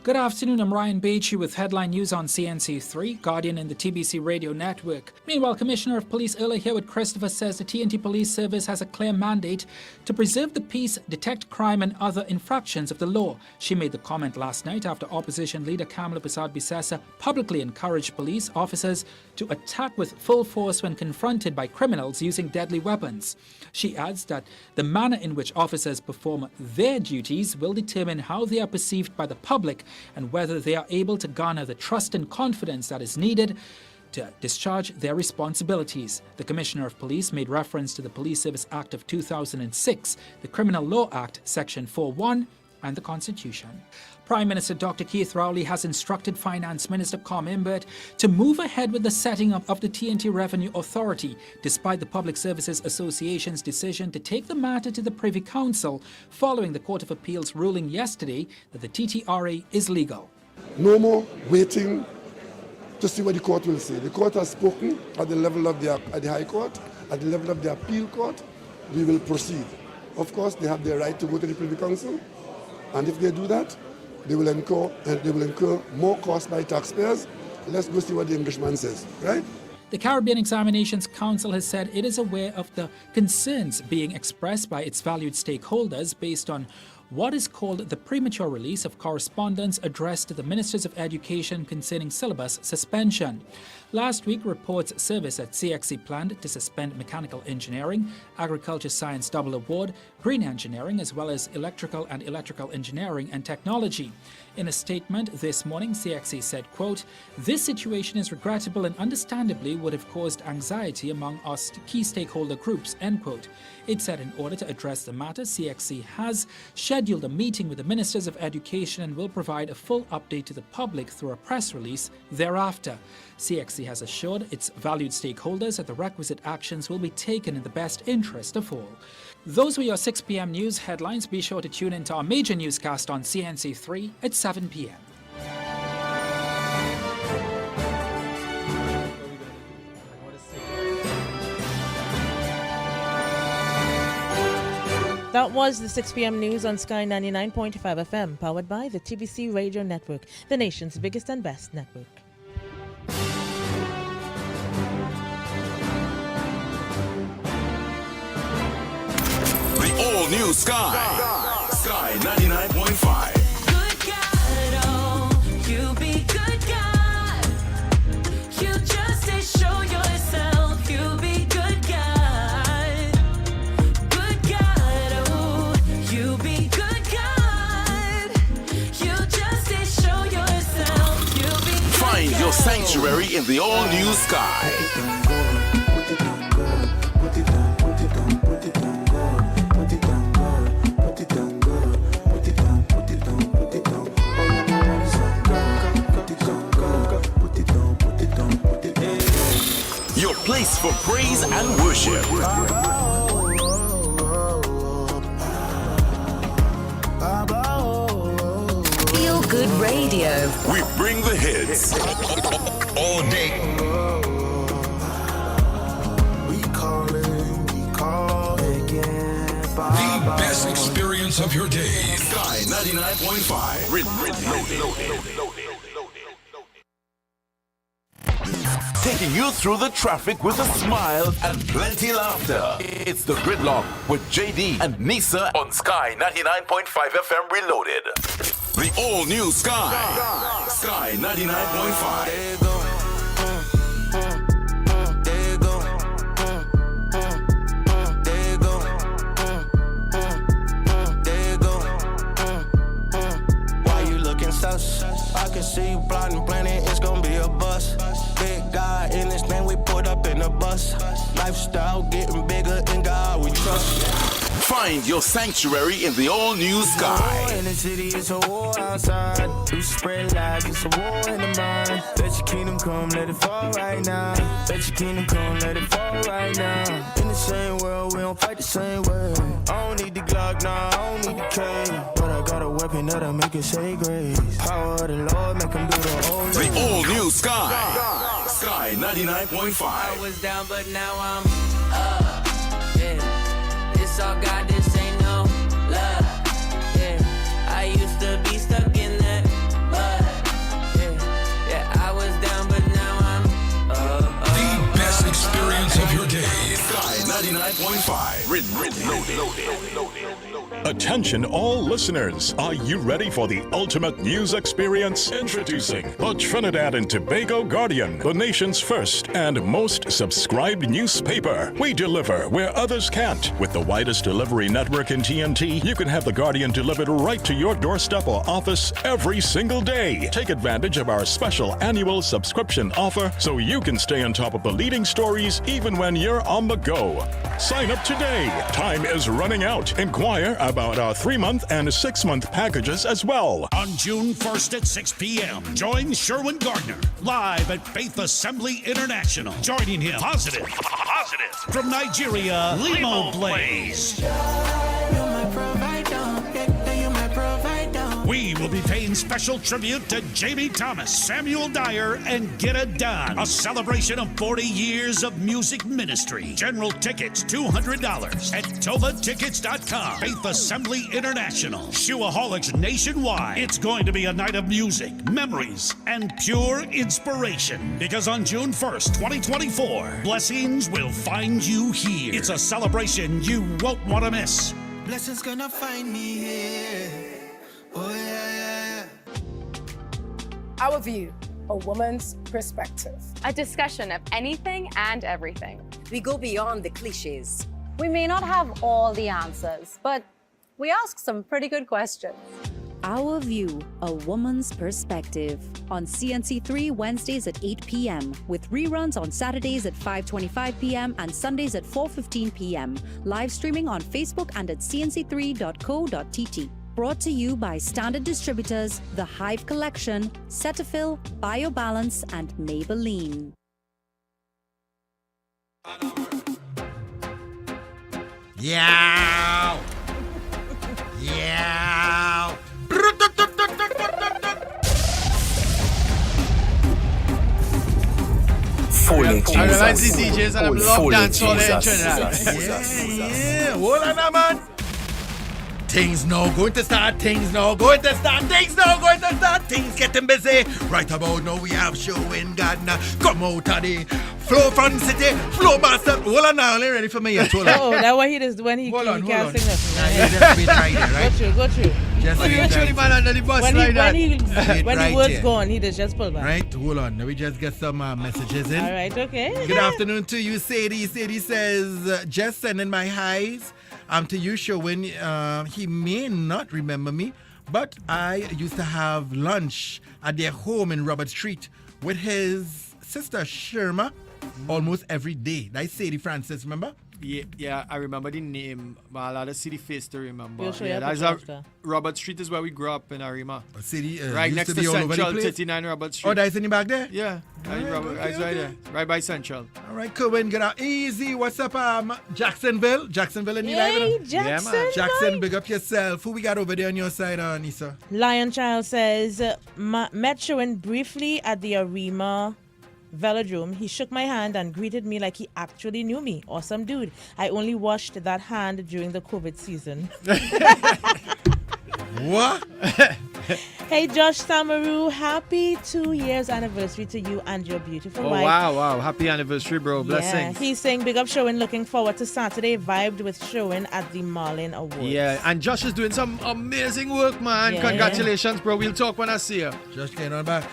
Good afternoon, I'm Ryan Beachy with headline news on CNC3, Guardian and the TBC Radio Network. Meanwhile, Commissioner of Police Earl Hewitt Christopher says the TNT Police Service has a clear mandate to preserve the peace, detect crime and other infractions of the law. She made the comment last night after opposition leader Kamala Persad-Bissessar publicly encouraged police officers to attack with full force when confronted by criminals using deadly weapons. She adds that the manner in which officers perform their duties will determine how they are perceived by the public and whether they are able to garner the trust and confidence that is needed to discharge their responsibilities. The Commissioner of Police made reference to the Police Service Act of 2006, the Criminal Law Act, Section 4.1, and the Constitution. Prime Minister Dr. Keith Rowley has instructed Finance Minister Com Imbert to move ahead with the setting up of the TNT Revenue Authority, despite the Public Services Association's decision to take the matter to the Privy Council following the Court of Appeal's ruling yesterday that the TTRA is legal. No more waiting to see what the court will say. The court has spoken at the level of at the High Court, at the level of the Appeal Court. We will proceed. Of course, they have the right to go to the Privy Council, and if they do that, they will incur more costs by taxpayers. Let's go see what the Englishman says, right? The Caribbean Examinations Council has said it is aware of the concerns being expressed by its valued stakeholders based on what is called the premature release of correspondence addressed to the Ministers of Education concerning syllabus suspension. Last week, Reports Service at CXC planned to suspend mechanical engineering, agriculture science double award, green engineering, as well as electrical and electrical engineering and technology. In a statement this morning, CXC said, quote, "This situation is regrettable and understandably would have caused anxiety among our key stakeholder groups," end quote. It said in order to address the matter, CXC has scheduled a meeting with the Ministers of Education and will provide a full update to the public through a press release thereafter. CXC has assured its valued stakeholders that the requisite actions will be taken in the best interest of all. Those were your 6 p.m. news headlines. Be sure to tune into our major newscast on CNC3 at 7 p.m. That was the 6 p.m. news on Sky 99.5 FM, powered by the TBC Radio Network, the nation's biggest and best network. The all-new Sky. Sky 99.5. Good God, oh, you be good God. You just show yourself, you be good God. Good God, oh, you be good God. You just show yourself, you be good Find God. your sanctuary in the all-new Sky. Your place for praise and worship. Feel Good Radio. We bring the hits all day. The best experience of your day. Sky 99.5. Taking you through the traffic with a smile and plenty laughter. It's the Gridlock with JD and Nisa on Sky 99.5 FM Reloaded. The all-new Sky. Sky 99.5. bust. Lifestyle getting bigger, in God we trust. Find your sanctuary in the all-new Sky. In the city, it's a war outside. You spread lies, it's a war in the mind. Let your kingdom come, let it fall right now. Let your kingdom come, let it fall right now. In the same world, we don't fight the same way. I don't need the Glock, nah, I don't need the K. But I got a weapon that'll make it say grace. Power of the Lord, make him do the old. The all-new Sky. Sky 99.5. I was down, but now I'm up. Yeah, it's all God, this ain't no love. Yeah, I used to be stuck in that mud. Yeah, I was down, but now I'm up. The best experience of your day. Sky 99.5. Loaded. Attention all listeners, are you ready for the ultimate news experience? Introducing the Trinidad and Tobago Guardian, the nation's first and most subscribed newspaper. We deliver where others can't. With the widest delivery network in TNT, you can have the Guardian delivered right to your doorstep or office every single day. Take advantage of our special annual subscription offer so you can stay on top of the leading stories even when you're on the go. Sign up today. Time is running out. Inquire about our 3-month and 6-month packages as well. On June 1st at 6 p.m., join Sherwin Gardner live at Faith Assembly International. Joining him, positive, from Nigeria, Limo Blaze. We will be paying special tribute to Jamie Thomas, Samuel Dyer, and Get It Done. A celebration of 40 years of music ministry. General tickets, $200 at tovatickets.com. Faith Assembly International. Shoeaholics nationwide. It's going to be a night of music, memories, and pure inspiration. Because on June 1st, 2024, blessings will find you here. It's a celebration you won't want to miss. Blessings gonna find me here. Oh yeah. Our view, a woman's perspective. A discussion of anything and everything. We go beyond the cliches. We may not have all the answers, but we ask some pretty good questions. Our View, a woman's perspective. On CNC3 Wednesdays at 8 p.m. with reruns on Saturdays at 5:25 p.m. and Sundays at 4:15 p.m. Live streaming on Facebook and at cnc3.co.tt. Brought to you by Standard Distributors, The Hive Collection, Cetaphil, BioBalance, and Maybelline. Yeah. Yeah. I realize these DJs and I love dancehall in Trinidad. Yeah. Hold on now, man. Things now going to start, things getting busy. Right about now we have Sherwin Gardner come out of the flow from city, flow master. Hold on now, ready for me? Oh, that's what he does when he can't sing nothing. Just wait right there, right? Go through. Just when the word's gone, he just pull back. Right, hold on. Now we just get some messages in. All right, okay. Good afternoon to you, Sadie. Sadie says, just sending my highs. To you, Sherwin. He may not remember me, but I used to have lunch at their home in Robert Street with his sister Sherma almost every day. That's Sadie Francis, remember? Yeah, I remember the name, but a lot of city face to remember. We'll show Robert Street is where we grew up in Arima. City, right next to Central, 39 Robert Street. Oh, that's in the back there? Yeah, right there, right by Central. All right, cool. Get out easy. What's up, Jacksonville? Jacksonville in the Jackson, yeah, man. Jackson, big up yourself. Who we got over there on your side, Nisa? Lion Child says, met Sherwin briefly at the Arima Velodrome. He shook my hand and greeted me like he actually knew me. Awesome dude. I only washed that hand during the COVID season. What? Hey, Josh Samaru, happy 2 years anniversary to you and your beautiful wife. Wow. Happy anniversary, bro. Blessings. Yeah, he's saying big up Sherwin, looking forward to Saturday, vibed with Sherwin at the Marlin Awards. Yeah, and Josh is doing some amazing work, man. Yeah, congratulations, bro. We'll talk when I see you. Josh getting on back.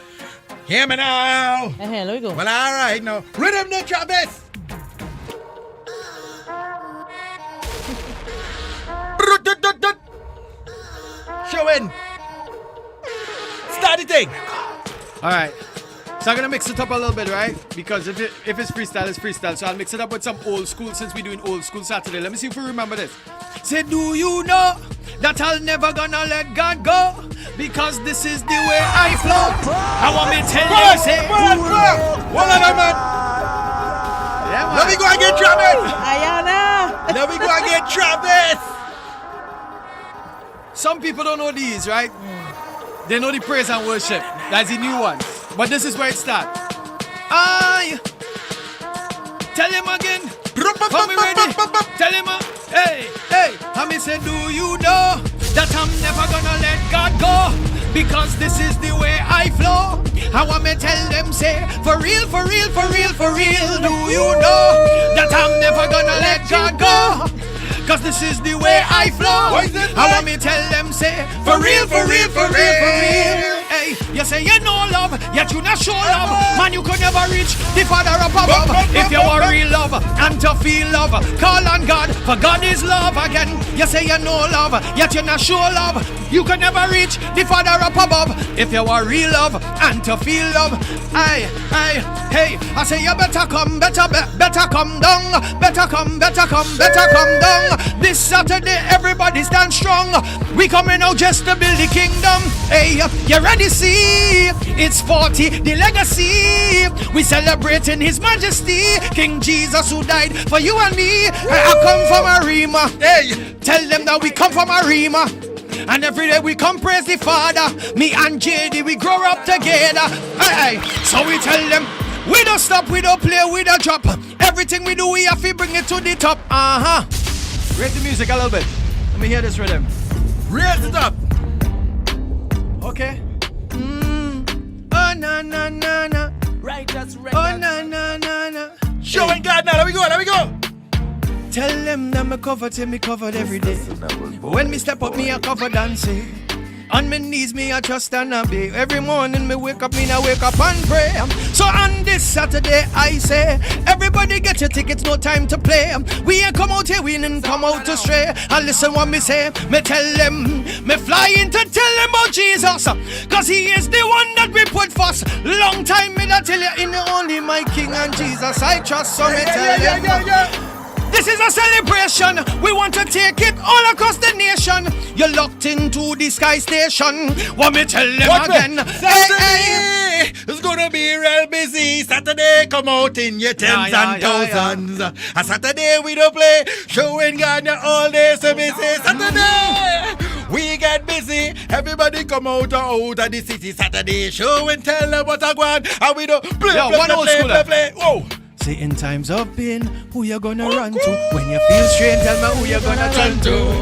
Hear me now. Here we go. Well, all right, now. Rhythm the Travis. Sherwin. Start the thing. All right. So I'm gonna mix it up a little bit, right? Because if it's freestyle, it's freestyle. So I'll mix it up with some old school since we're doing old school Saturday. Let me see if we remember this. Say, do you know that I'll never gonna let God go? Because this is the way I flow. I want me to tell you, say, One of them, man. Yeah, man. Let me go and get Travis. Ayana. Let me go and get Travis. Some people don't know these, right? They know the praise and worship. That's the new one. But this is where it starts. I tell him again. Come ready. Tell him, hey. I me say, do you know that I'm never gonna let God go? Because this is the way I flow. I want me tell them, say, for real. Do you know that I'm never gonna let God go? Cause this is the way I flow. I want me tell them, say, for real. Hey, you say you know love, yet you not show love. Man, you could never reach the Father up above. If you want real love and to feel love, call on God, for God is love again. You say you know love, yet you not show love. You could never reach the Father up above. If you want real love and to feel love, hey, I say you better come down. Better come down. This Saturday, everybody stand strong. We coming out just to build the kingdom. Hey, you ready? See, it's 40, the legacy. We celebrating His Majesty, King Jesus who died for you and me. I come from Arima. Hey, tell them that we come from Arima. And every day we come praise the Father. Me and JD, we grow up together. Hey, so we tell them, we don't stop, we don't play, we don't drop. Everything we do, we have to bring it to the top. Raise the music a little bit. Let me hear this rhythm. Raise it up. Okay. Oh, na. Righteous Oh, na. Sherwin Gardner, let me go. Tell them that me covered every day. But when me step up, me a cover dancing. On my knees, me a trust and obey. Every morning, me wake up and pray. So on this Saturday, I say, everybody get your tickets, no time to play. We ain't come out here, we ain't come out to stray. And listen what me say, me tell them, me fly in to tell them about Jesus. Cause He is the one that we put first. Long time me that tell you, in the only my King and Jesus I trust. So me tell them. This is a celebration. We want to take it all across the nation. You're locked into the Sky Station. Want me tell them again? Saturday, it's gonna be real busy. Saturday, come out in your tens and thousands. A Saturday we don't play. Sherwin Gardner all day, so we say Saturday. We get busy. Everybody come out of the city. Saturday, show and tell them what I want. And we don't play. Whoa. Say in times of pain, who you gonna run to? When you feel strained, tell me who you gonna turn to.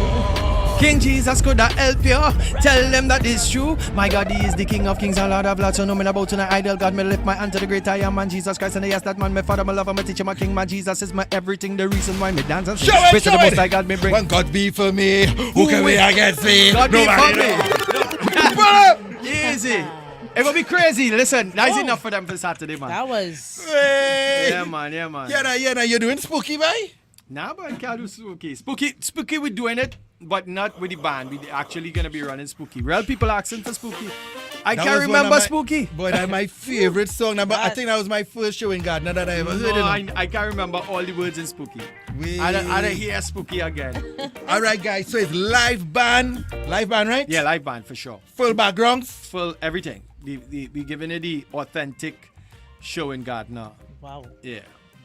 King Jesus could help you. Tell them that is true. My God, He is the King of Kings and Lord of Lords. So no man about to an idol God. Me lift my hand to the great I am, man, Jesus Christ. And I ask that man, my Father, my lover, my teacher, my King, my Jesus is my everything. The reason why me dance and sing. Praise to the Most High God me bring. When God be for me, who can be against me? God be for me. Easy. It will be crazy. Listen, that's enough for them for Saturday, man. That was... Hey. Yeah, man. Yeah, you doing spooky, boy? Nah, but I can't do spooky. Spooky, we're doing it, but not with the band. We're actually going to be running spooky. Real people asking for spooky. I can't remember spooky. But that's my favorite song. I think that was my first show in Gardner that I ever heard. I can't remember all the words in spooky. I don't hear spooky again. All right, guys. So it's live band. Live band, right? Yeah, live band for sure. Full backgrounds? Full everything. We giving it the authentic show in Gardner. Wow. Yeah.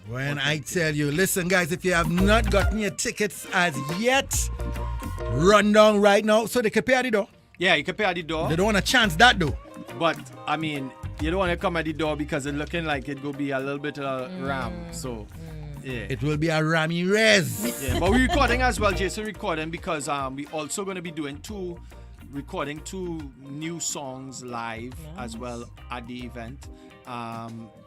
When I tell you, listen, guys, if you have not gotten your tickets as yet, run down right now so they can pay at the door. Yeah, you can pay at the door. They don't want to chance that, though. But, I mean, you don't want to come at the door because it's looking like it will be a little bit of a ram. So, yeah. It will be a Rammy Rez. Yeah, but we're recording as well, Jason recording, because we also going to be doing recording two new songs live as well at the event.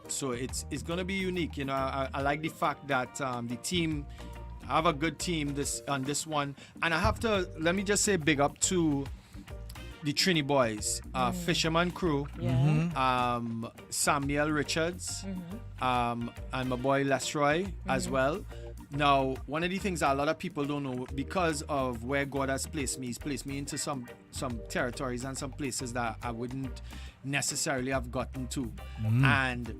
So it's going to be unique. You know, I like the fact that the team, I have a good team on this one. And I have to, let me just say big up to the Trini Boys, Fisherman Crew, Samuel Richards, and my boy Lesroy as well. Now, one of the things that a lot of people don't know, because of where God has placed me, He's placed me into some territories and some places that I wouldn't necessarily have gotten to. And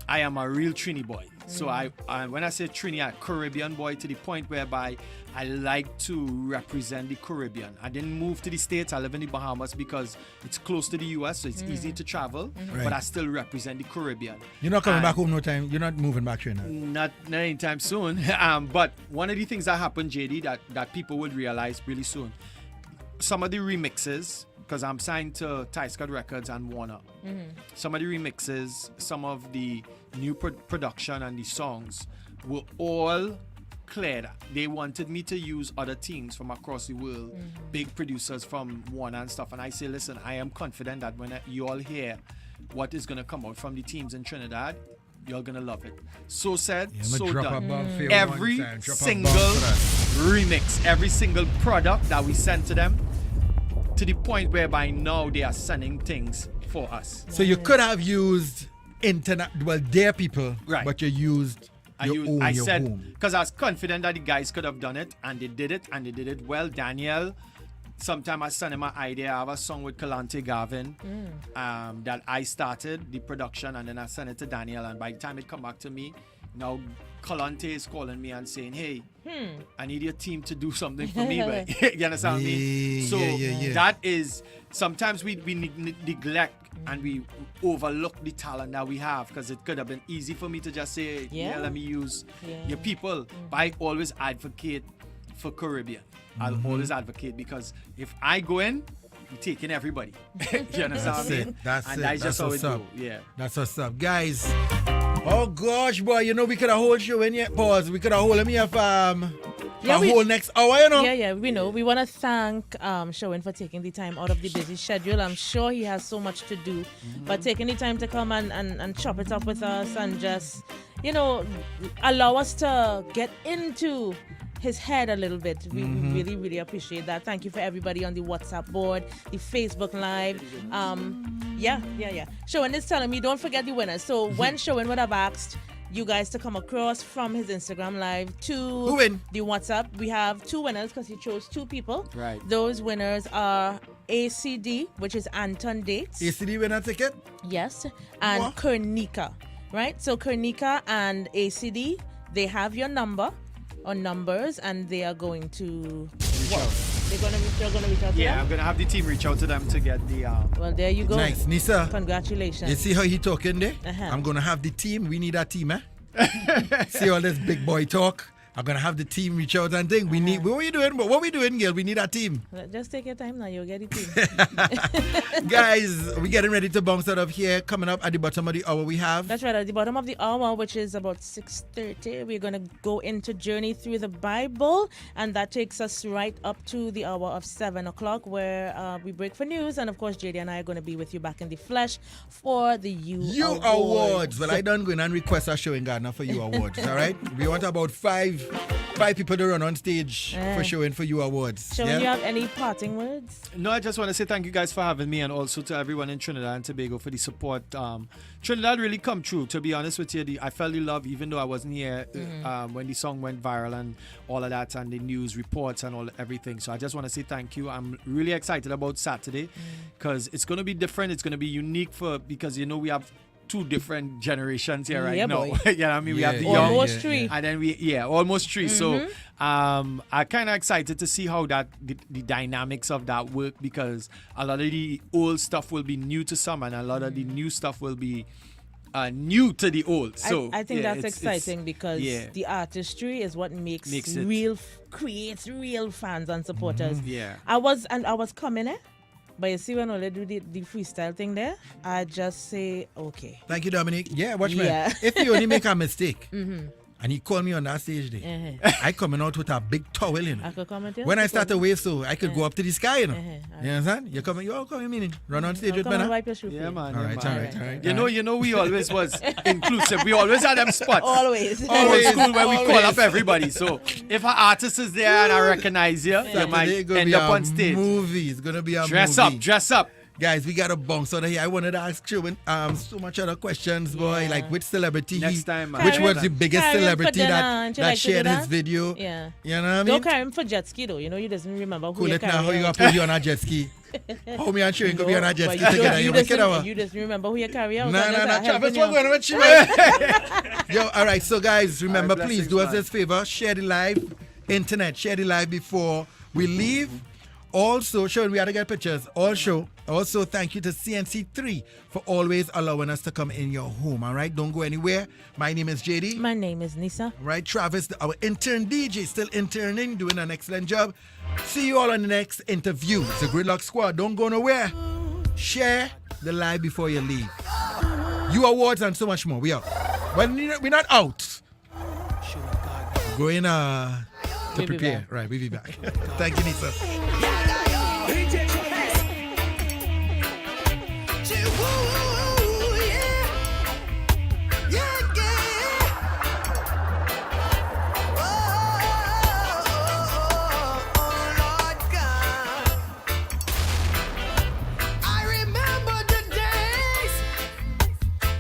I am a real Trini boy. So I when I say Trini, I'm a Caribbean boy to the point whereby I like to represent the Caribbean. I didn't move to the States. I live in the Bahamas because it's close to the US, so it's easy to travel. Right. But I still represent the Caribbean. You're not coming back home no time. You're not moving back here now. Not anytime soon. But one of the things that happened, JD, that people would realize really soon, some of the remixes, because I'm signed to Ty Scott Records and Warner. Some of the remixes, some of the new production and the songs were all cleared. They wanted me to use other teams from across the world, big producers from Warner and stuff. And I say, listen, I am confident that when you all hear what is going to come out from the teams in Trinidad, you're going to love it. So said, so done. Every single remix, every single product that we sent to them, to the point whereby now they are sending things for us. So you could have used their people, right, but you used I said, home. because I was confident that the guys could have done it, and they did it well. Daniel, sometime I sent him an idea. I have a song with Kalante Gavin that I started the production, and then I sent it to Daniel, and by the time it come back to me, now Kalante is calling me and saying, hey, I need your team to do something for me. But you understand what I mean? So that is, sometimes we neglect and we overlook the talent that we have, because it could have been easy for me to just say, let me use your people. But I always advocate for Caribbean. I'll always advocate, because if I go in, I'm taking everybody. You understand what I mean? That's just how it goes. Yeah. That's what's up. Guys, oh gosh, boy, you know we could have whole show in yet. Pause. We could have whole him here for whole next hour, you know? Yeah, we know. We want to thank Sherwin for taking the time out of the busy schedule. I'm sure he has so much to do, but taking the time to come and chop it up with us and just, allow us to get into his head a little bit. We really, really appreciate that. Thank you for everybody on the WhatsApp board, the Facebook Live. Sherwin is telling me, don't forget the winners. So when Sherwin would have asked you guys to come across from his Instagram Live to the WhatsApp, we have 2 winners because he chose 2 people. Right. Those winners are ACD, which is Anton Dates. ACD winner ticket? Yes. And Kernika. Right? So Kernika and ACD, they have your number or numbers, and they are going to reach out. They're going to reach out to them? Yeah, I'm going to have the team reach out to them to get the... Well, there you go. Nice. Nisa. Congratulations. You see how he talking there? I'm going to have the team. We need a team, See all this big boy talk? I'm going to have the team reach out and think. We need... What are we doing? What are we doing, Gail? We need a team. Just take your time now. You'll get the team. Guys, we're getting ready to bounce out of here. Coming up at the bottom of the hour we have... That's right. At the bottom of the hour, which is about 6:30, we're going to go into Journey Through the Bible. And that takes us right up to the hour of 7 o'clock, where we break for news. And, of course, JD and I are going to be with you back in the flesh for the U Awards. Well, I done go in and request a Sherwin Gardner for U Awards, all right? We want about five people to run on stage for Sherwin for U Awards. Sherwin, you have any parting words? No, I just want to say thank you guys for having me, and also to everyone in Trinidad and Tobago for the support. Trinidad really come true, to be honest with you. I felt the love even though I wasn't here when the song went viral and all of that, and the news reports and everything. So I just want to say thank you. I'm really excited about Saturday because it's going to be different. It's going to be unique because we have 2 different generations here right now. I mean, we have the young, almost 3, and then almost 3. So I'm kind of excited to see how the dynamics of that work, because a lot of the old stuff will be new to some, and a lot of the new stuff will be new to the old. So I think that's exciting because the artistry is what creates real fans and supporters. I was coming But you see, when I do the freestyle thing there, I just say, okay. Thank you, Dominic. Yeah, watch me. If you only make a mistake, and he called me on that stage day, I coming out with a big towel, I could comment when I start to wave, so I could go up to the sky, You understand? You all coming, meaning run on stage with me. Wipe your shoe. Yeah, man. All right. You know, we always was inclusive. We always had them spots. Always school where we call up everybody. So if an artist is there and I recognize you, you might end up on stage. Movie. It's gonna be a dress movie. Dress up. Guys, we got to bounce out of here. I wanted to ask Sherwin so much other questions, boy. Like which celebrity Next time, man. which was the biggest Carry him for celebrity dinner. that Don't you like to do shared his that? video? Yeah. You know what I mean? Don't carry him for jet ski though. You know you doesn't remember who Cool you it now. carry. How you out. gonna put you on a jet ski? How me and Sherwin could be on a jet But ski together? you You wicked hour. doesn't, you just remember who you carry out. No, and just Travis, helping what's you. going on with you, man? Yo, all right, so guys, remember, All right, please blessings, do us man. this favor, share the live, internet, share the live before we leave. Also, Sherwin, we had to get pictures. Also, thank you to CNC3 for always allowing us to come in your home, all right? Don't go anywhere. My name is JD. My name is Nisa. All right, Travis, our intern DJ, still interning, doing an excellent job. See you all on the next interview. It's the Gridlock Squad. Don't go nowhere. Share the live before you leave. You awards and so much more. We out. Well, we're not out. Going to We'll be prepare. back. Right, we'll be back. Thank you, Nisa.